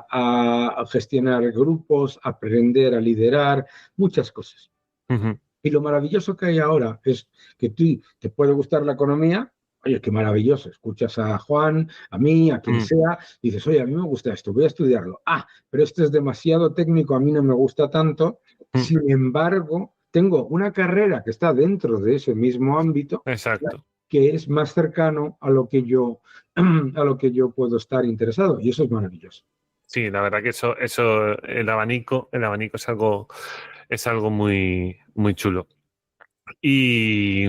a gestionar grupos, aprender a liderar, muchas cosas. Ujú. Y lo maravilloso que hay ahora es que tú te puede gustar la economía. Oye, qué maravilloso. Escuchas a Juan, a mí, a quien Mm. sea, y dices, oye, a mí me gusta esto, voy a estudiarlo. Ah, pero esto es demasiado técnico, a mí no me gusta tanto. Mm. Sin embargo, tengo una carrera que está dentro de ese mismo ámbito, Exacto. que es más cercano a lo que yo, a lo que yo puedo estar interesado. Y eso es maravilloso. Sí, la verdad que eso, el abanico es algo muy, muy chulo. Y,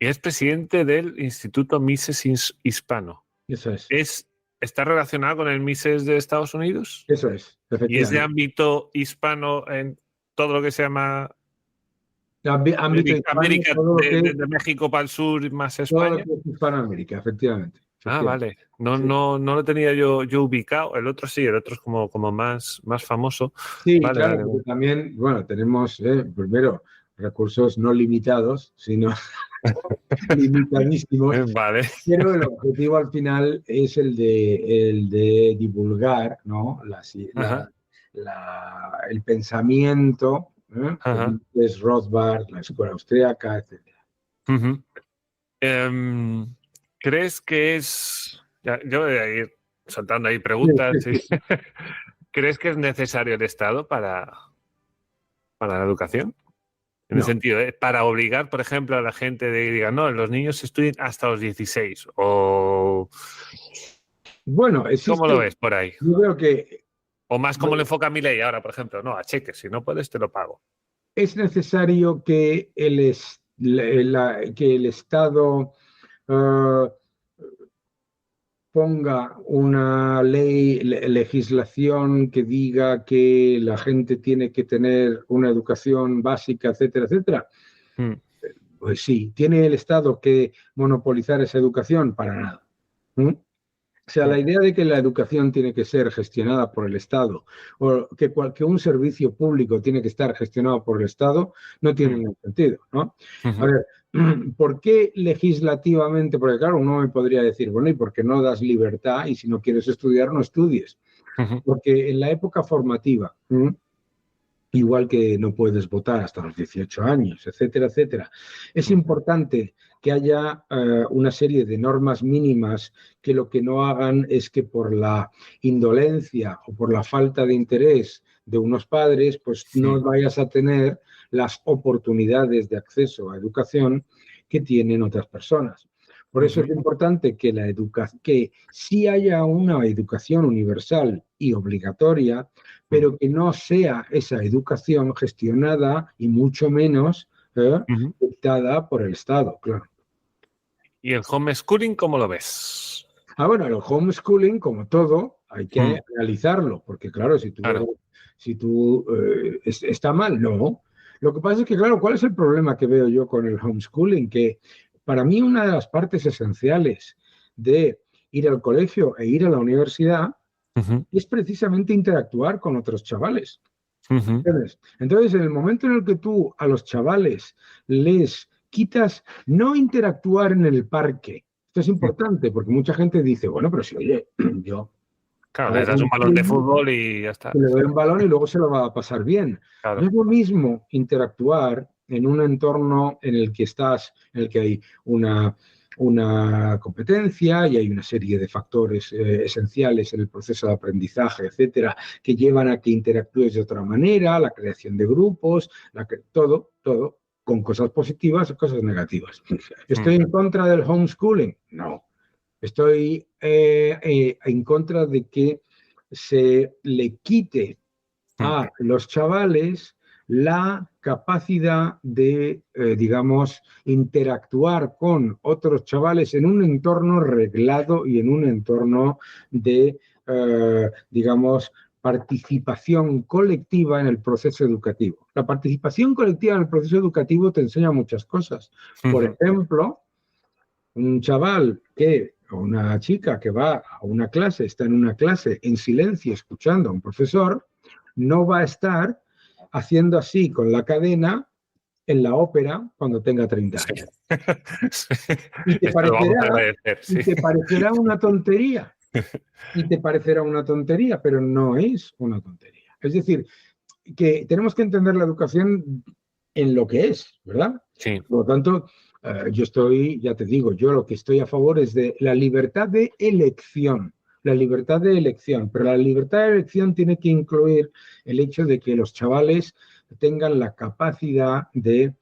y es presidente del Instituto Mises Hispano. Eso es. ¿Está relacionado con el Mises de Estados Unidos? Eso es, ¿Y es de efectivamente. ámbito hispano en todo lo que se llama Ámbito hispano, América, todo lo que de México para el sur más todo lo España? que es Hispanoamérica, efectivamente. Ah, Efectivamente. vale. No, Sí, no, no lo tenía yo ubicado. El otro sí, el otro es como más famoso. sí, Vale, claro, vale, porque vale. también, bueno, tenemos primero recursos no limitados, sino limitadísimos, Vale. pero el objetivo al final es el de divulgar, ¿no? Ajá, El pensamiento, ajá. que es Rothbard, la escuela austríaca, etc. Ujú. Em, ¿Crees que es... yo voy a ir soltando ahí Sí, preguntas. Sí. sí, sí. ¿Crees que es necesario el Estado para la educación? En el No. sentido, para obligar, por ejemplo, a la gente de que diga, no, los niños estudien hasta los 16. O Bueno, ¿cómo lo existe, ves por ahí? yo creo que O más como lo enfoca mi ley ahora, por ejemplo, no, a cheque, si no puedes, te lo pago. es necesario que que el Estado eh, ponga una legislación que diga que la gente tiene que tener una educación básica, etcétera, etcétera. Mm, Pues sí, ¿tiene el Estado que monopolizar esa educación? Para nada. ¿Mm? O sea, la mm, idea de que la educación tiene que ser gestionada por el Estado o que un servicio público tiene que estar gestionado por el Estado no tiene mm, ningún sentido, ¿no? A ujú, ver, ¿por qué legislativamente? Porque claro, uno me podría decir, bueno, ¿y por qué no das libertad y si no quieres estudiar, no estudies? ujú, Porque en la época formativa, igual que no puedes votar hasta los 18 años, etcétera, etcétera. Es mm, importante que haya una serie de normas mínimas que lo que no hagan es que por la indolencia o por la falta de interés de unos padres, pues no mm, vayas a tener las oportunidades de acceso a educación que tienen otras personas. Por eso es ujú, importante que sí haya una educación universal y obligatoria, mm, pero que no sea esa educación gestionada y mucho menos ujú. dictada por el Estado, claro. ¿Y el homeschooling cómo lo ves? Bueno, el homeschooling, como todo, hay que Mm, analizarlo, porque claro, claro. está mal, no. Lo que pasa es que, claro, ¿cuál es el problema que veo yo con el homeschooling? Que para mí una de las partes esenciales de ir al colegio e ir a la universidad Ujú, es precisamente interactuar con otros chavales. ujú, ¿Entiendes? Entonces, en el momento en el que tú a los chavales les quitas no interactuar en el parque, esto es mm. importante porque mucha gente dice, bueno, pero si oye, yo Claro, hago le das un balón de homeschooling, fútbol y ya está. que le doy un balón y luego se lo va a pasar bien. No Claro. es lo mismo interactuar en un entorno en el que en el que hay una competencia y hay una serie de factores esenciales en el proceso de aprendizaje, etcétera, que llevan a que interactúes de otra manera, la creación de grupos, todo, con cosas positivas y cosas negativas. Mm, ¿Estoy en contra del homeschooling? No. Estoy en contra de que se le quite mm, a los chavales la capacidad de, digamos, interactuar con otros chavales en un entorno reglado y en un entorno de, digamos, participación colectiva en el proceso educativo. La participación colectiva en el proceso educativo te enseña muchas cosas. Por ejemplo, un chaval o una chica que va a una clase, está en una clase en silencio escuchando a un profesor, no va a estar haciendo así con la cadena en la ópera cuando tenga 30 años. Sí. Y te Esto lo vamos a agradecer, sí. parecerá una tontería. Y te parecerá una tontería, pero no es una tontería. Es decir, que tenemos que entender la educación en lo que es, ¿verdad? Sí. Por lo tanto, ya te digo, yo lo que estoy a favor es de la libertad de elección. La libertad de elección, pero la libertad de elección tiene que incluir el hecho de que los chavales tengan la capacidad de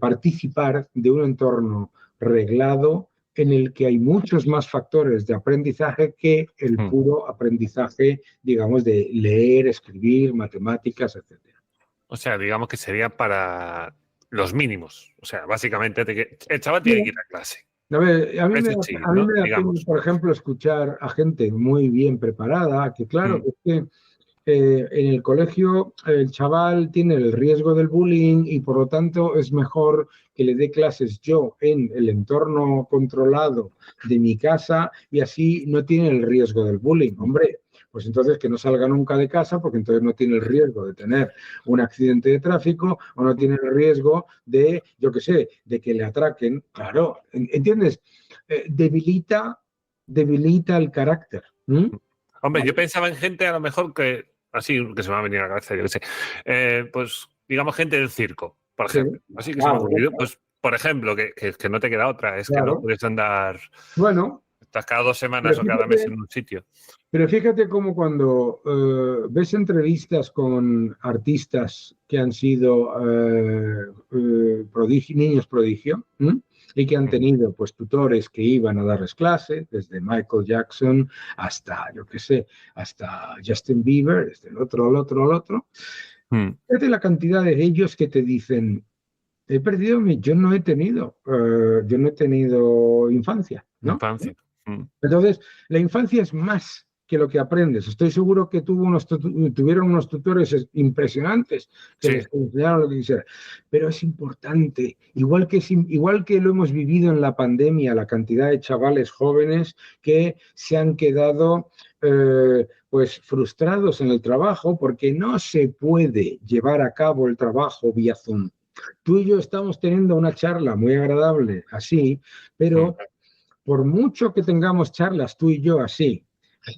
participar de un entorno reglado en el que hay muchos más factores de aprendizaje que el puro aprendizaje, digamos, de leer, escribir, matemáticas, etc. O sea, digamos que sería para los mínimos. O sea, básicamente el chaval tiene que ir a clase. A mí me da pena, por ejemplo, escuchar a gente muy bien preparada, que claro, es que en el colegio el chaval tiene el riesgo del bullying y por lo tanto es mejor que le dé clases yo en el entorno controlado de mi casa y así no tiene el riesgo del bullying. Hombre, pues entonces que no salga nunca de casa porque entonces no tiene el riesgo de tener un accidente de tráfico o no tiene el riesgo de, yo qué sé, de que le atraquen. Claro, ¿entiendes? Debilita el carácter. Hombre, yo pensaba en gente a lo mejor que, así que se me va a venir a la cabeza, yo qué sé, pues digamos gente del circo, por ejemplo. Sí. Así que se me ha ocurrido, pues por ejemplo, que no te queda otra, es claro. Que no puedes andar... Bueno... Estás cada 2 semanas o cada mes en un sitio. Pero fíjate cómo cuando ves entrevistas con artistas que han sido niños prodigio y que han tenido pues tutores que iban a darles clase, desde Michael Jackson hasta, yo qué sé, hasta Justin Bieber, desde el otro. Fíjate la cantidad de ellos que te dicen, yo no he tenido infancia, ¿no? Infancia. Entonces, la infancia es más que lo que aprendes. Estoy seguro que tuvieron unos tutores impresionantes que les enseñaron lo que quisieran. Pero es importante, igual que lo hemos vivido en la pandemia, la cantidad de chavales jóvenes que se han quedado pues frustrados en el trabajo porque no se puede llevar a cabo el trabajo vía Zoom. Tú y yo estamos teniendo una charla muy agradable así, pero... Por mucho que tengamos charlas tú y yo así,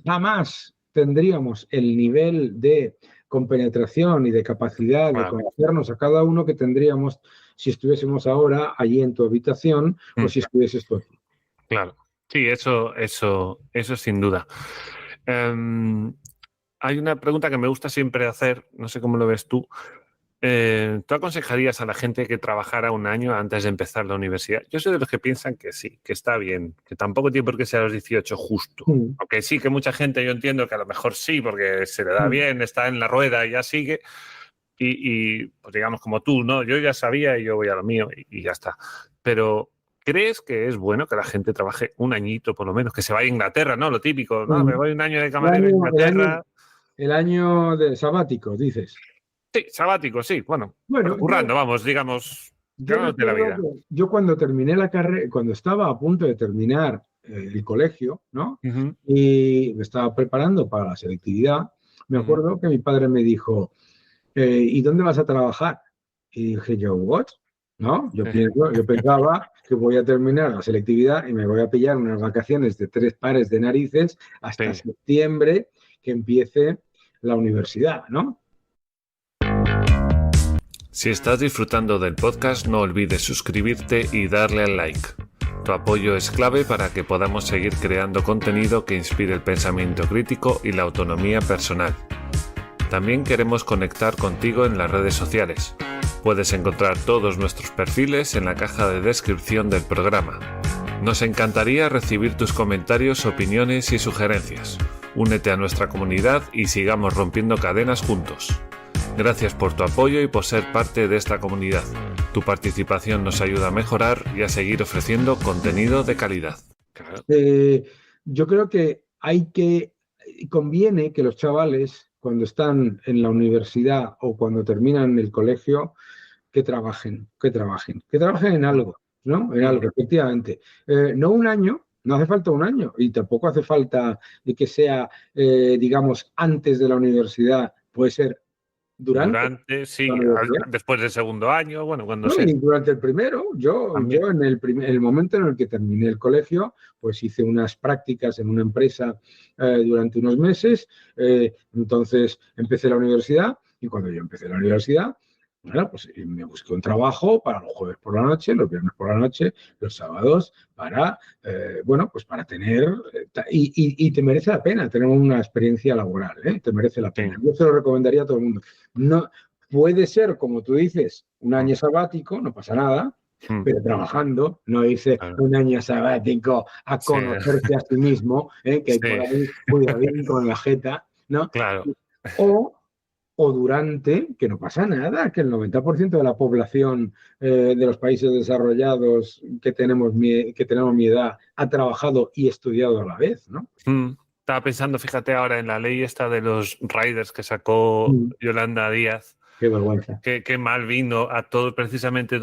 jamás tendríamos el nivel de compenetración y de capacidad de conocernos a cada uno que tendríamos si estuviésemos ahora allí en tu habitación o si estuvieses tú aquí. Claro, sí, eso sin duda. Hay una pregunta que me gusta siempre hacer, no sé cómo lo ves tú. ¿Tú aconsejarías a la gente que trabajara un año antes de empezar la universidad? Yo soy de los que piensan que sí, que está bien, que tampoco tiene por qué ser a los 18 justo. Aunque sí que mucha gente, yo entiendo que a lo mejor sí, porque se le da bien, está en la rueda y ya sigue. Y pues digamos como tú, ¿no? Yo ya sabía y yo voy a lo mío y ya está. Pero ¿crees que es bueno que la gente trabaje un añito por lo menos? Que se vaya a Inglaterra, ¿no? Lo típico, ¿no? Me voy un año de camarero a Inglaterra. El año de sabático, dices. Sí, sabático, sí. Bueno currando, vamos, digamos, ganándote la vida. Yo cuando terminé la carrera, cuando estaba a punto de terminar el colegio, ¿no? Y me estaba preparando para la selectividad, me acuerdo que mi padre me dijo, ¿y dónde vas a trabajar? Y dije yo, ¿what? ¿No? Yo pensaba que voy a terminar la selectividad y me voy a pillar unas vacaciones de 3 pares de narices hasta septiembre que empiece la universidad, ¿no? Si estás disfrutando del podcast, no olvides suscribirte y darle al like. Tu apoyo es clave para que podamos seguir creando contenido que inspire el pensamiento crítico y la autonomía personal. También queremos conectar contigo en las redes sociales. Puedes encontrar todos nuestros perfiles en la caja de descripción del programa. Nos encantaría recibir tus comentarios, opiniones y sugerencias. Únete a nuestra comunidad y sigamos rompiendo cadenas juntos. Gracias por tu apoyo y por ser parte de esta comunidad. Tu participación nos ayuda a mejorar y a seguir ofreciendo contenido de calidad. Yo creo que conviene que los chavales, cuando están en la universidad o cuando terminan el colegio, que trabajen en algo, ¿no? En algo, efectivamente. No un año, no hace falta un año y tampoco hace falta de que sea, digamos, antes de la universidad, puede ser durante Sí, la universidad. después del segundo año, bueno, cuando No, sea. y durante el primero, yo También. en el momento en el que terminé el colegio, pues hice unas prácticas en una empresa durante unos meses, entonces empecé la universidad y cuando yo empecé la universidad, bueno, pues me busqué un trabajo para los jueves por la noche, los viernes por la noche, los sábados, para, bueno, pues para tener, y te merece la pena tener una experiencia laboral, ¿eh? Te merece la pena. Sí. Yo se lo recomendaría a todo el mundo. No, puede ser, como tú dices, un año sabático, no pasa nada, pero trabajando, no dice Claro. un año sabático a Sí, conocerse a sí mismo, que hay por sí, ahí cuidadín con la jeta, ¿no? claro. O, o durante, que no pasa nada, que el 90% de la población de los países desarrollados que tenemos mi edad ha trabajado y estudiado a la vez, ¿no? Estaba pensando, fíjate ahora en la ley esta de los riders que sacó Yolanda Díaz. Qué vergüenza. Qué mal vino a todos, precisamente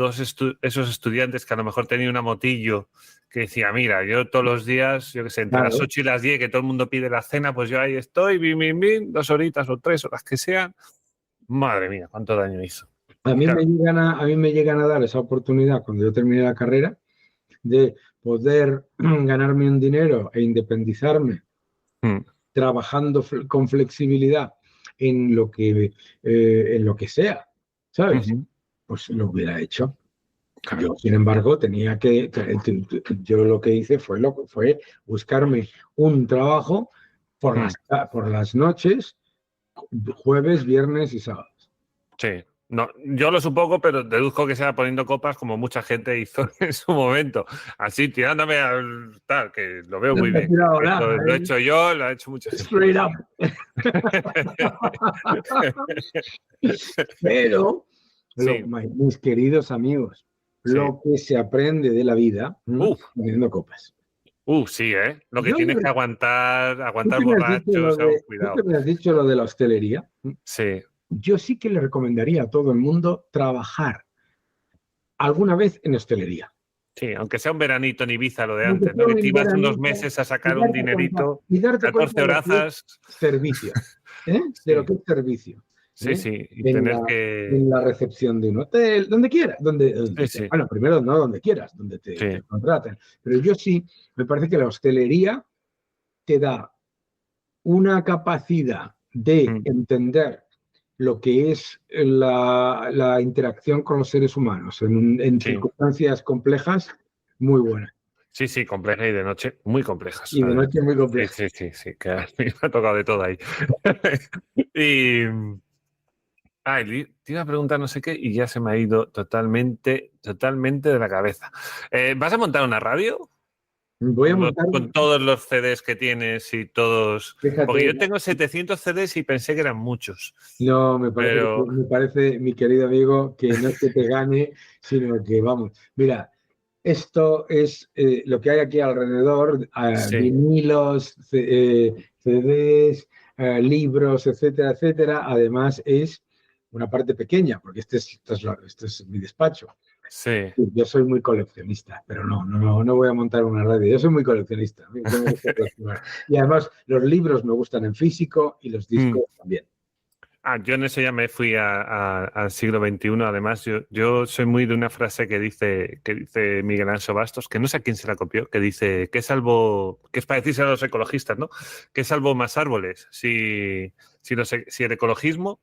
esos estudiantes que a lo mejor tenían una motillo que decía, mira, yo todos los días, yo qué sé, entre las Claro. 8 y las 10 que todo el mundo pide la cena, pues yo ahí estoy, bim, bim, bim, 2 horitas o 3 horas que sean. Madre mía, cuánto daño hizo. A mí Claro. a mí me llegan a dar esa oportunidad cuando yo terminé la carrera de poder ganarme un dinero e independizarme Mm. trabajando con flexibilidad en lo que sea, ¿sabes? Uh-huh. Pues lo hubiera hecho. Claro. Yo, sin embargo, yo lo que hice fue buscarme un trabajo por las noches, jueves, viernes y sábados. Sí. No, yo lo supongo, pero deduzco que sea poniendo copas como mucha gente hizo en su momento. Así, tirándome al tal, que lo veo No muy me he bien. tirado Esto nada, lo he hecho yo, lo ha hecho mucha gente. straight up. Pero, Sí. mis queridos amigos, Sí. lo que se aprende de la vida, poniendo copas. Sí, ¿eh? Lo que Yo, tienes que aguantar, tú aguantar que me has dicho borrachos, tú cuidado. que me has dicho lo de la hostelería, Sí, yo sí que le recomendaría a todo el mundo trabajar alguna vez en hostelería. sí, aunque sea un veranito en Ibiza, lo de Aunque antes, ¿no? sea Que te un ibas unos veranito, meses a sacar un dinerito, y darte cuenta 14 de lo que es horazas. servicio, de lo Sí, que es servicio. sí, ¿eh? sí, y En tener la, que... en la recepción de un hotel, donde quieras, Sí, sí, bueno, primero no donde quieras, donde te sí. contraten, pero yo sí, me parece que la hostelería te da una capacidad de Mm. entender lo que es la interacción con los seres humanos en Sí, circunstancias complejas muy buena. sí, sí, compleja y de noche muy complejas, Y de además. noche muy Sí, compleja. sí, sí, sí, que a mí me ha tocado de todo ahí. Y... te iba a preguntar no sé qué y ya se me ha ido totalmente, totalmente de la cabeza. ¿Vas a montar una radio? Voy a montar, Con todos los CDs que tienes y todos... Porque fíjate, yo tengo 700 CDs y pensé que eran muchos. no, Pero me parece, mi querido amigo, que no es que te gane, sino que vamos. Mira, esto es lo que hay aquí alrededor, sí, vinilos, CDs, libros, etcétera, etcétera. Además es una parte pequeña, porque este es mi despacho. sí. Yo soy muy coleccionista, pero no voy a montar una radio. Yo soy muy coleccionista. Yo me gusta coleccionar. Y además los libros me gustan en físico y los Mm. discos también. Yo en eso ya me fui al siglo XXI. Además, yo soy muy de una frase que dice Miguel Anso Bastos, que no sé a quién se la copió, que dice que es para decirse a los ecologistas, ¿no? Que salvo más árboles, si el ecologismo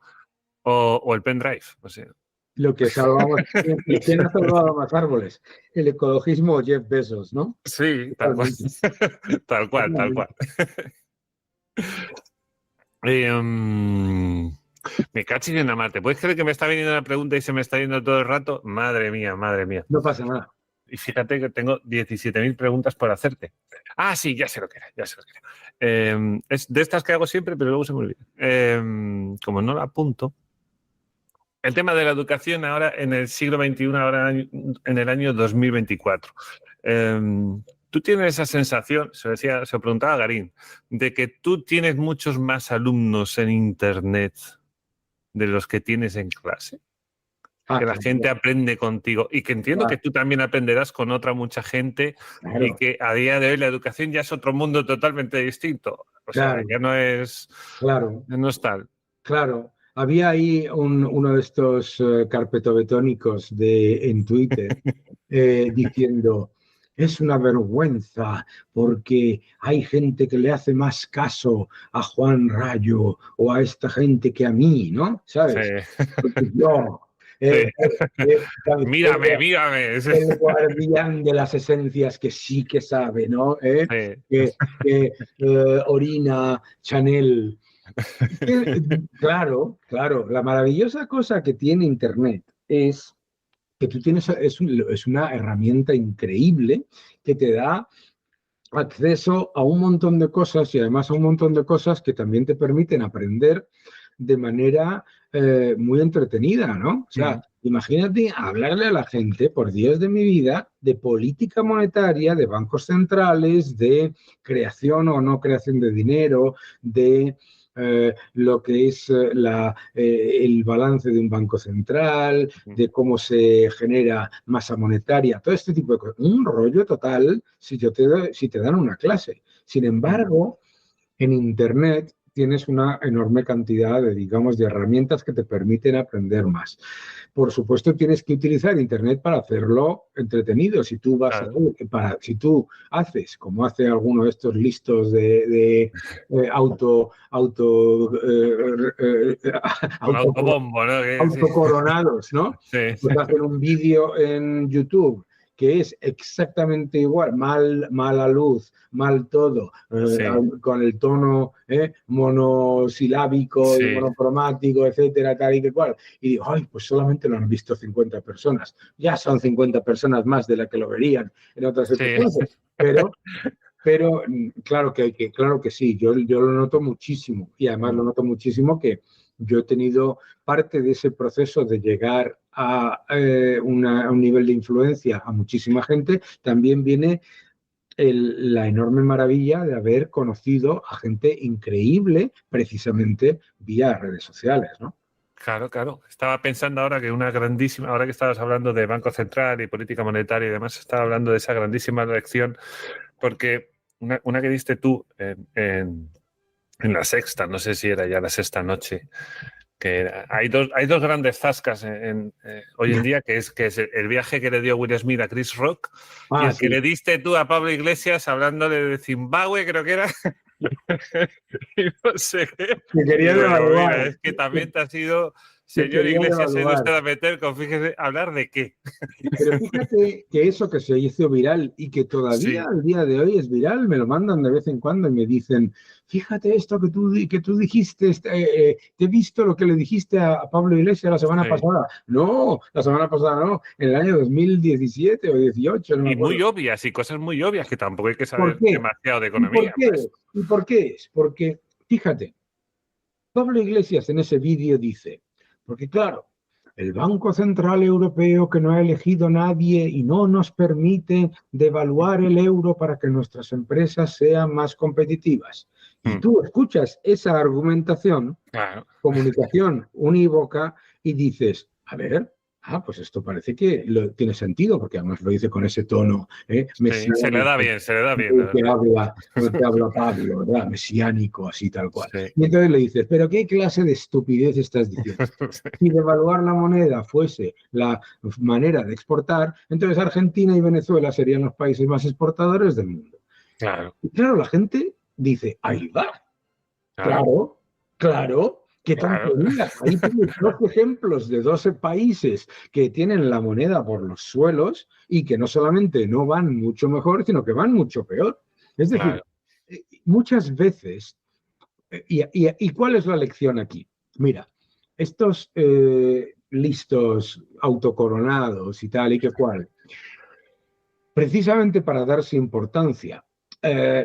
o el pendrive. O sea, Lo que salvamos, ¿y quién ha salvado más árboles? El ecologismo o Jeff Bezos, ¿no? sí, tal cual. Totalmente. Tal cual, tal cual. Totalmente. Eh, mm, Me cachis en la mar. ¿Te puedes creer que me está viniendo una pregunta y se me está yendo todo el rato? Madre mía, madre mía. No pasa nada. Y fíjate que tengo 17.000 preguntas por hacerte. Sí, ya sé lo que era, ya sé lo que era. Es de estas que hago siempre, pero luego se me olvida. Como no la apunto. El tema de la educación ahora en el siglo XXI, ahora en el año 2024. tú tienes esa sensación, se lo preguntaba a Garín, de que tú tienes muchos más alumnos en Internet de los que tienes en clase. Que la gente aprende contigo y que entiendo que tú también aprenderás con otra mucha gente y que a día de hoy la educación ya es otro mundo totalmente distinto. O sea, ya no es, ya no es tal. Claro. Había ahí uno de estos carpetobetónicos en Twitter diciendo, es una vergüenza porque hay gente que le hace más caso a Juan Rayo o a esta gente que a mí, ¿no? ¿Sabes? Sí. Porque yo... mírame. El guardián de las esencias que sí que sabe, ¿no? Sí. Que orina Chanel. Claro, la maravillosa cosa que tiene Internet es que tú tienes, es una herramienta increíble que te da acceso a un montón de cosas y además a un montón de cosas que también te permiten aprender de manera muy entretenida, ¿no? O sea, imagínate hablarle a la gente, por Dios de mi vida, de política monetaria, de bancos centrales, de creación o no creación de dinero, de lo que es el balance de un banco central, de cómo se genera masa monetaria, todo este tipo de cosas. Un rollo total si te dan una clase. Sin embargo, en Internet tienes una enorme cantidad de, digamos, de herramientas que te permiten aprender más. Por supuesto, tienes que utilizar Internet para hacerlo entretenido. Si tú vas si tú haces, como hace alguno de estos listos de autobombo, ¿no? Autocoronados, ¿no? Sí. Pues hacen un vídeo en YouTube que es exactamente igual, mala luz, mal todo, con el tono monosilábico y monocromático, etcétera, tal y que cual. Y digo, ay, pues solamente lo han visto 50 personas. Ya son 50 personas más de las que lo verían en otras circunstancias. Pero claro que sí, yo lo noto muchísimo. Y además lo noto muchísimo que yo he tenido parte de ese proceso de llegar a un nivel de influencia a muchísima gente, también viene la enorme maravilla de haber conocido a gente increíble precisamente vía redes sociales, ¿no? Claro. Estaba pensando ahora que ahora que estabas hablando de Banco Central y política monetaria y demás, estaba hablando de esa grandísima lección, porque una que diste tú en la sexta, no sé si era ya la sexta noche, que hay dos grandes zascas hoy en día, que es el viaje que le dio Will Smith a Chris Rock y el que le diste tú a Pablo Iglesias hablándole de Zimbabue, creo que era. Y no sé qué. Me quería devaluar. Mira, es que también te ha sido, señor Iglesias, se ha ido usted a meter con, fíjese, ¿hablar de qué? Pero fíjate que eso que se hizo viral y que todavía al día de hoy es viral, me lo mandan de vez en cuando y me dicen, fíjate esto que tú dijiste, te he visto lo que le dijiste a Pablo Iglesias la semana pasada. No, la semana pasada no, en el año 2017 o 18. No me acuerdo. Muy obvias y cosas muy obvias que tampoco hay que saber demasiado de economía. ¿Y por qué es? Porque, fíjate, Pablo Iglesias en ese vídeo dice, porque claro, el Banco Central Europeo que no ha elegido nadie y no nos permite devaluar el euro para que nuestras empresas sean más competitivas. Y tú escuchas esa argumentación, comunicación unívoca, y dices, a ver, pues esto parece que tiene sentido, porque además lo dice con ese tono mesiánico. Se le da bien. Que habla Pablo, ¿verdad? Mesiánico, así tal cual. Y entonces le dices, ¿pero qué clase de estupidez estás diciendo? Si devaluar la moneda fuese la manera de exportar, entonces Argentina y Venezuela serían los países más exportadores del mundo. Y claro, la gente dice, ahí va. Claro. ¿Qué tontería? Ahí tienes dos ejemplos de 12 países que tienen la moneda por los suelos y que no solamente no van mucho mejor, sino que van mucho peor. Es decir, muchas veces, ¿y cuál es la lección aquí? Mira, estos listos autocoronados y tal y que cual, precisamente para darse importancia,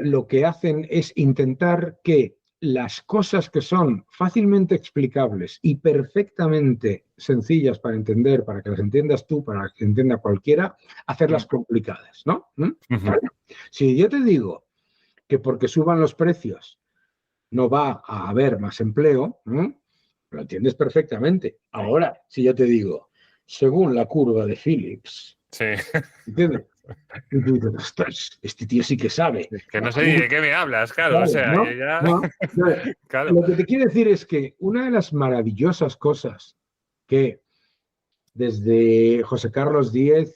lo que hacen es intentar que las cosas que son fácilmente explicables y perfectamente sencillas para entender, para que las entiendas tú, para que entienda cualquiera, hacerlas complicadas, ¿no? ¿Vale? Si yo te digo que porque suban los precios no va a haber más empleo, lo entiendes perfectamente. Ahora, si yo te digo, según la curva de Phillips, sí. ¿entiendes? Y tú dices, ostras, este tío sí que sabe. Que no sé ni de qué me hablas, claro. Claro, O sea, ¿no? ya... No, claro. lo que te quiero decir es que una de las maravillosas cosas que desde José Carlos Díez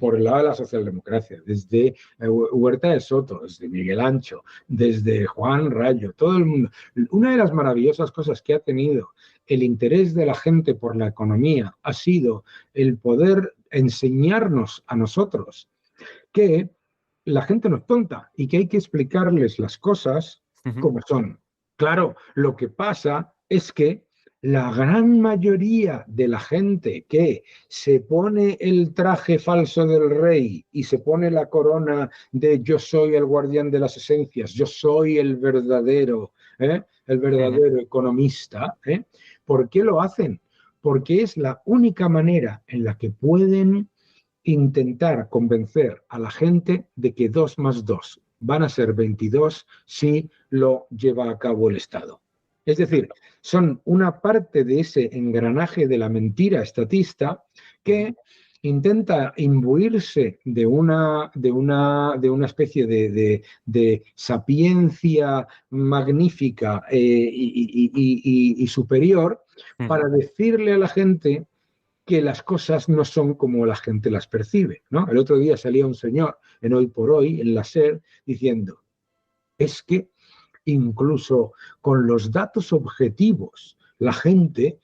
por el lado de la socialdemocracia, desde Huerta de Soto, desde Miguel Ancho, desde Juan Rayo, todo el mundo. Una de las maravillosas cosas que ha tenido el interés de la gente por la economía ha sido el poder enseñarnos a nosotros que la gente no es tonta y que hay que explicarles las cosas como son. Claro, lo que pasa es que la gran mayoría de la gente que se pone el traje falso del rey y se pone la corona de yo soy el guardián de las esencias, yo soy el verdadero economista, ¿por qué lo hacen? Porque es la única manera en la que pueden intentar convencer a la gente de que 2 más 2 van a ser 22 si lo lleva a cabo el Estado. Es decir, son una parte de ese engranaje de la mentira estatista que intenta imbuirse de una especie de sapiencia magnífica y superior para decirle a la gente que las cosas no son como la gente las percibe, ¿no? El otro día salía un señor en Hoy por Hoy, en la SER, diciendo, es que incluso con los datos objetivos, la gente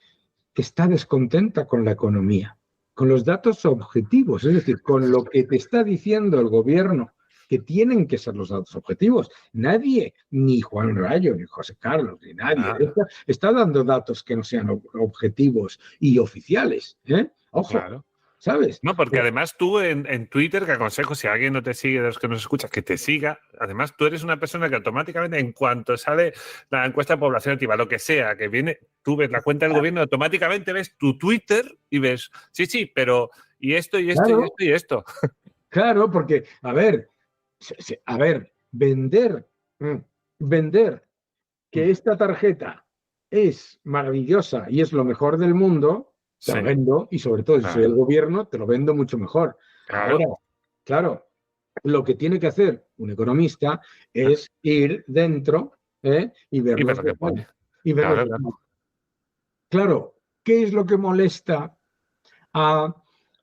está descontenta con la economía. Con los datos objetivos, es decir, con lo que te está diciendo el gobierno, que tienen que ser los datos objetivos. Nadie, ni Juan Rayo, ni José Carlos, ni nadie, está dando datos que no sean objetivos y oficiales. Ojo, claro. ¿Sabes? No, porque además tú en Twitter, que aconsejo, si alguien no te sigue, de los que nos escucha, que te siga. Además, tú eres una persona que automáticamente, en cuanto sale la encuesta de población activa, lo que sea, que viene, tú ves la cuenta del gobierno, automáticamente ves tu Twitter y ves, sí, pero y esto, y esto, claro. Y esto, y esto. Claro, porque, a ver, vender que esta tarjeta es maravillosa y es lo mejor del mundo, te lo vendo, y sobre todo si soy el gobierno, te lo vendo mucho mejor. Claro. Ahora, claro, lo que tiene que hacer un economista es ir dentro y ver lo que pone. Y ver lo que pone. Claro, ¿qué es lo que molesta a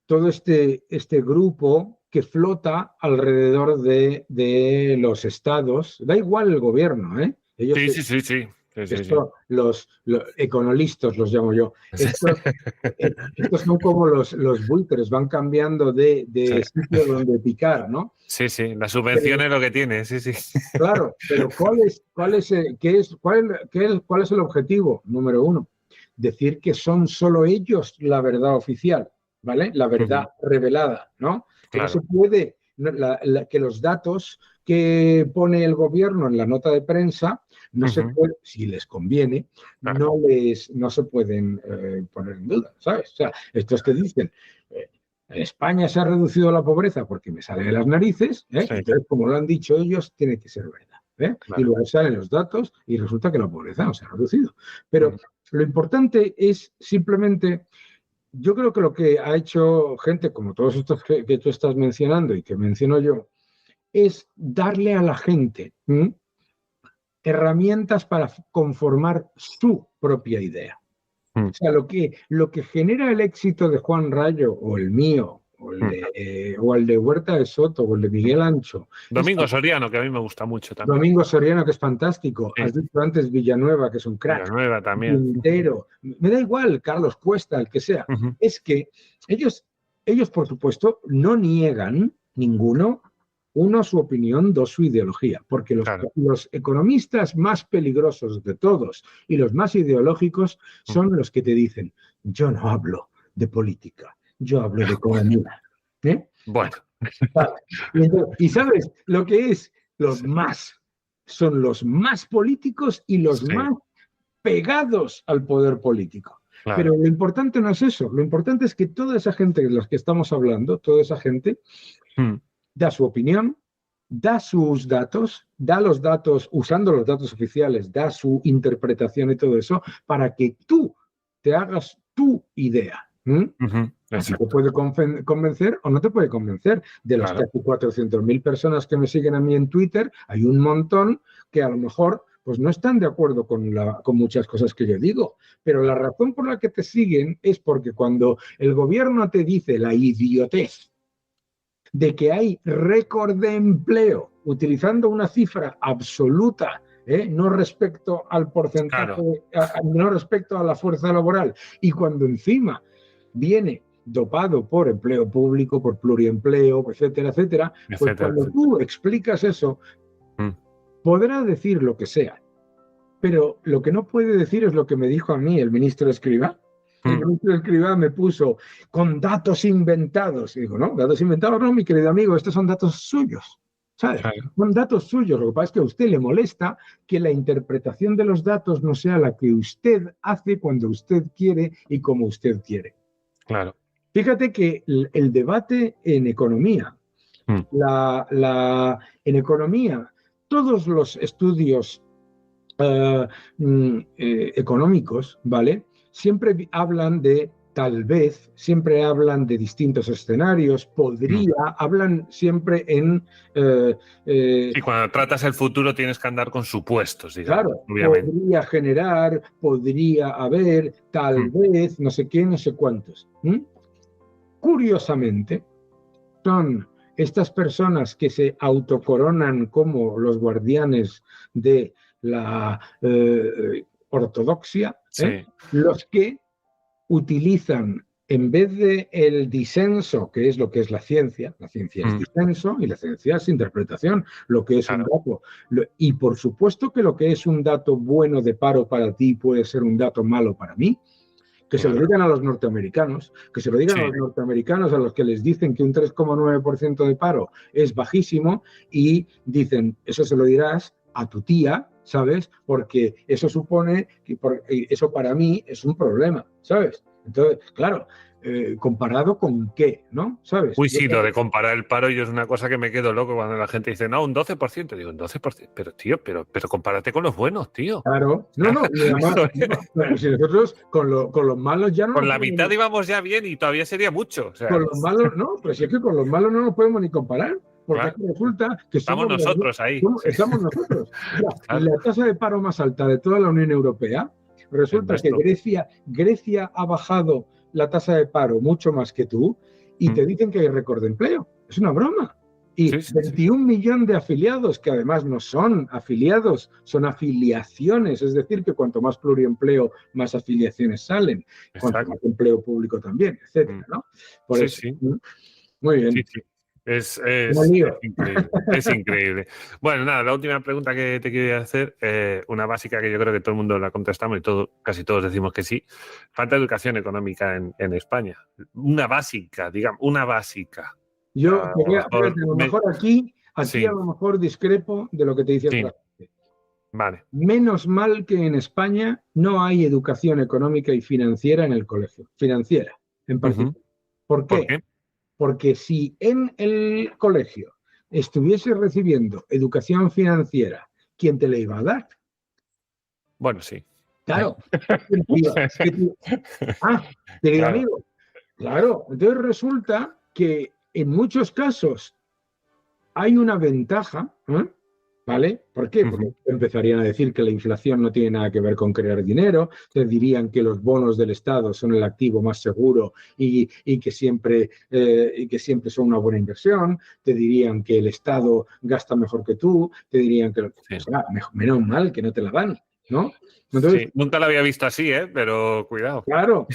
todo este grupo que flota alrededor de los estados? Da igual el gobierno, ¿eh? Ellos sí. Esto, los econolistas los llamo yo. Estos son como los buitres, van cambiando de sitio donde picar, ¿no? Sí, la subvención es lo que tiene, sí. Claro, pero ¿cuál es el objetivo? Número uno, decir que son solo ellos la verdad oficial, ¿vale? La verdad revelada, ¿no? Claro. Que no se puede, que los datos que pone el gobierno en la nota de prensa no se puede, si les conviene, no se pueden poner en duda, ¿sabes? O sea, estos que dicen, en España se ha reducido la pobreza porque me sale de las narices, entonces, como lo han dicho ellos, tiene que ser verdad. Claro. Y luego salen los datos y resulta que la pobreza no se ha reducido. Pero lo importante es simplemente, yo creo que lo que ha hecho gente como todos estos que tú estás mencionando y que menciono yo, es darle a la gente herramientas para conformar su propia idea. O sea, lo que genera el éxito de Juan Rayo o el mío, o el de Huerta de Soto, o el de Miguel Ancho. Domingo Soriano, que a mí me gusta mucho también. Domingo Soriano, que es fantástico. Sí. Has dicho antes Villanueva, que es un crack. Villanueva también. Entero. Me da igual, Carlos Cuesta, el que sea. Es que ellos, por supuesto, no niegan ninguno, uno, su opinión, dos, su ideología, porque los economistas más peligrosos de todos y los más ideológicos son los que te dicen, yo no hablo de política, yo hablo de economía. Bueno. Y ¿sabes lo que es? Los más son los más políticos y los Sí. más pegados al poder político. Claro. Pero lo importante no es eso, lo importante es que toda esa gente de la que estamos hablando, toda esa gente da su opinión, da sus datos, da los datos, usando los datos oficiales, da su interpretación y todo eso, para que tú te hagas tu idea. Así te puede convencer o no te puede convencer. De los casi 400.000 personas que me siguen a mí en Twitter, hay un montón que a lo mejor pues no están de acuerdo con muchas cosas que yo digo. Pero la razón por la que te siguen es porque cuando el gobierno te dice la idiotez de que hay récord de empleo, utilizando una cifra absoluta, no respecto al porcentaje, no respecto a la fuerza laboral, y cuando encima viene dopado por empleo público, por pluriempleo, etcétera, etcétera, pues cuando tú explicas eso, podrá decir lo que sea, pero lo que no puede decir es lo que me dijo a mí el ministro Escrivá. El ministro Escrivá me puso con datos inventados. Y digo, no, datos inventados no, mi querido amigo, estos son datos suyos. ¿Sabes? Son datos suyos. Lo que pasa es que a usted le molesta que la interpretación de los datos no sea la que usted hace cuando usted quiere y como usted quiere. Claro. Fíjate que el debate en economía, en economía, todos los estudios económicos, ¿vale? Siempre hablan de tal vez, siempre hablan de distintos escenarios, hablan siempre en... y cuando tratas el futuro tienes que andar con supuestos, digamos. Claro, obviamente. Podría generar, podría haber, tal vez, no sé qué, no sé cuántos. Curiosamente, son estas personas que se autocoronan como los guardianes de la ortodoxia, los que utilizan, en vez de el disenso, que es lo que es la ciencia es disenso y la ciencia es interpretación, lo que es un dato. Y por supuesto que lo que es un dato bueno de paro para ti puede ser un dato malo para mí. Que se lo digan a los norteamericanos, que se lo digan a los norteamericanos a los que les dicen que un 3,9% de paro es bajísimo y dicen, eso se lo dirás a tu tía, ¿sabes? Porque eso supone que eso para mí es un problema, ¿sabes? Entonces, claro, ¿comparado con qué? ¿No? ¿Sabes? Uy, sí, lo de comparar el paro yo es una cosa que me quedo loco cuando la gente dice, no, un 12%. Digo, un 12%. Pero, tío, pero compárate con los buenos, tío. Claro. No. Y además, pero si nosotros con los malos ya no... Con la mitad íbamos ya bien y todavía sería mucho. O sea, con los malos, no, pero si es que con los malos no nos podemos ni comparar. Porque resulta que estamos nosotros ahí. Estamos nosotros. La tasa de paro más alta de toda la Unión Europea, resulta que Grecia ha bajado la tasa de paro mucho más que tú y te dicen que hay récord de empleo. Es una broma. Y 21 millones de afiliados, que además no son afiliados, son afiliaciones, es decir, que cuanto más pluriempleo, más afiliaciones salen, cuanto más empleo público también, etcétera, ¿no? Por eso. Muy bien. Es increíble, es increíble. Bueno, nada, la última pregunta que te quería hacer, una básica que yo creo que todo el mundo la contestamos y casi todos decimos que sí. Falta educación económica en España. Una básica, digamos, una básica. Yo, a lo mejor aquí a lo mejor discrepo de lo que te dice otra gente. Vale. Menos mal que en España no hay educación económica y financiera en el colegio. Financiera, en particular. ¿Por qué? Porque si en el colegio estuviese recibiendo educación financiera, ¿quién te la iba a dar? Bueno, sí. Claro. Querido amigo. Claro. Entonces resulta que en muchos casos hay una ventaja, ¿vale? ¿Por qué? Porque empezarían a decir que la inflación no tiene nada que ver con crear dinero, te dirían que los bonos del Estado son el activo más seguro y que siempre son una buena inversión, te dirían que el Estado gasta mejor que tú, te dirían que menos mal que no te la dan, ¿no? Entonces, nunca lo había visto así, pero cuidado. Claro.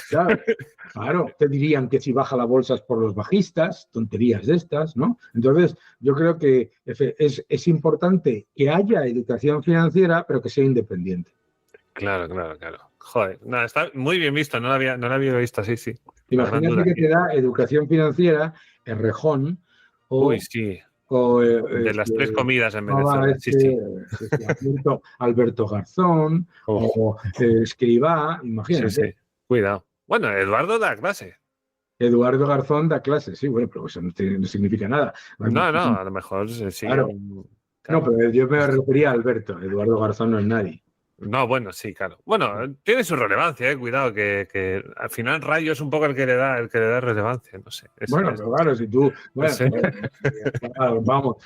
Te dirían que si baja la bolsa es por los bajistas, tonterías de estas, ¿no? Entonces, yo creo que es importante que haya educación financiera, pero que sea independiente. Claro. Joder, no, está muy bien visto, no lo había visto así, sí. Imagínate que te da educación financiera, Errejón, o... Uy, sí. De las 3 comidas en Venezuela. Sí. Alberto Garzón o Escrivá, imagínate. Sí. Cuidado. Bueno, Eduardo da clase. Eduardo Garzón da clase, sí, bueno, pero eso no significa nada. No, a lo mejor sí. Claro. No, pero yo me refería a Alberto. Eduardo Garzón no es nadie. No, bueno, sí, claro. Bueno, tiene su relevancia, cuidado, que al final Rayo es un poco el que le da relevancia, no sé. Pero claro, si tú... Bueno, sí. Vamos,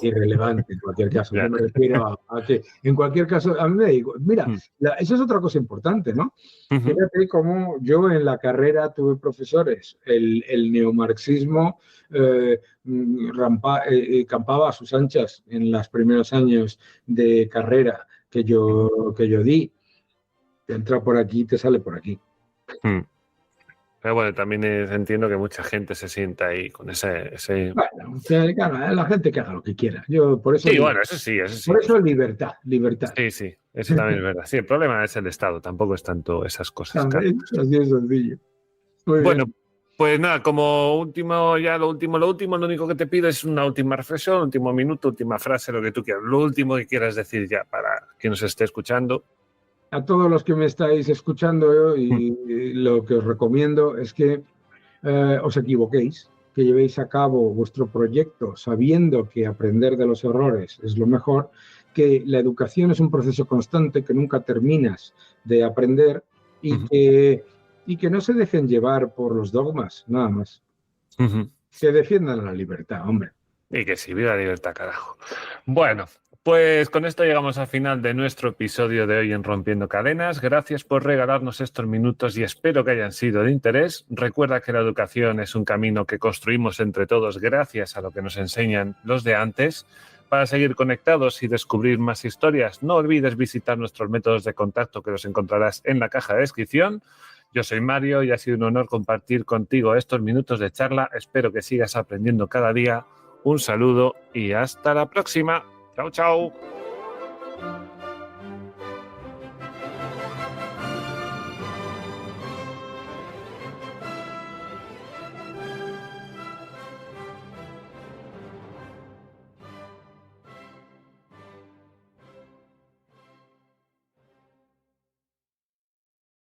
irrelevante en cualquier caso. Yo me refiero a que, en cualquier caso, a mí me digo, mira, eso es otra cosa importante, ¿no? Fíjate cómo yo en la carrera tuve profesores, el neomarxismo campaba a sus anchas en los primeros años de carrera que yo di. Te entra por aquí, te sale por aquí. Pero bueno, también entiendo que mucha gente se sienta ahí con ese... Bueno, claro, la gente que haga lo que quiera. Yo por eso... Sí, bueno, eso sí. Por eso libertad. Sí, eso también es verdad. Sí, el problema es el Estado, tampoco es tanto esas cosas. Así es sencillo. Muy bueno, bien. Pues nada, como último, lo único que te pido es una última reflexión, último minuto, última frase, lo que tú quieras. Lo último que quieras decir ya para quien nos esté escuchando. A todos los que me estáis escuchando y lo que os recomiendo es que os equivoquéis, que llevéis a cabo vuestro proyecto sabiendo que aprender de los errores es lo mejor, que la educación es un proceso constante, que nunca terminas de aprender y que no se dejen llevar por los dogmas, nada más. Que defiendan la libertad, hombre. Y que sí, viva la libertad, carajo. Bueno, pues con esto llegamos al final de nuestro episodio de hoy en Rompiendo Cadenas. Gracias por regalarnos estos minutos y espero que hayan sido de interés. Recuerda que la educación es un camino que construimos entre todos gracias a lo que nos enseñan los de antes. Para seguir conectados y descubrir más historias, no olvides visitar nuestros métodos de contacto que los encontrarás en la caja de descripción. Yo soy Mario y ha sido un honor compartir contigo estos minutos de charla. Espero que sigas aprendiendo cada día. Un saludo y hasta la próxima. Chao, chao.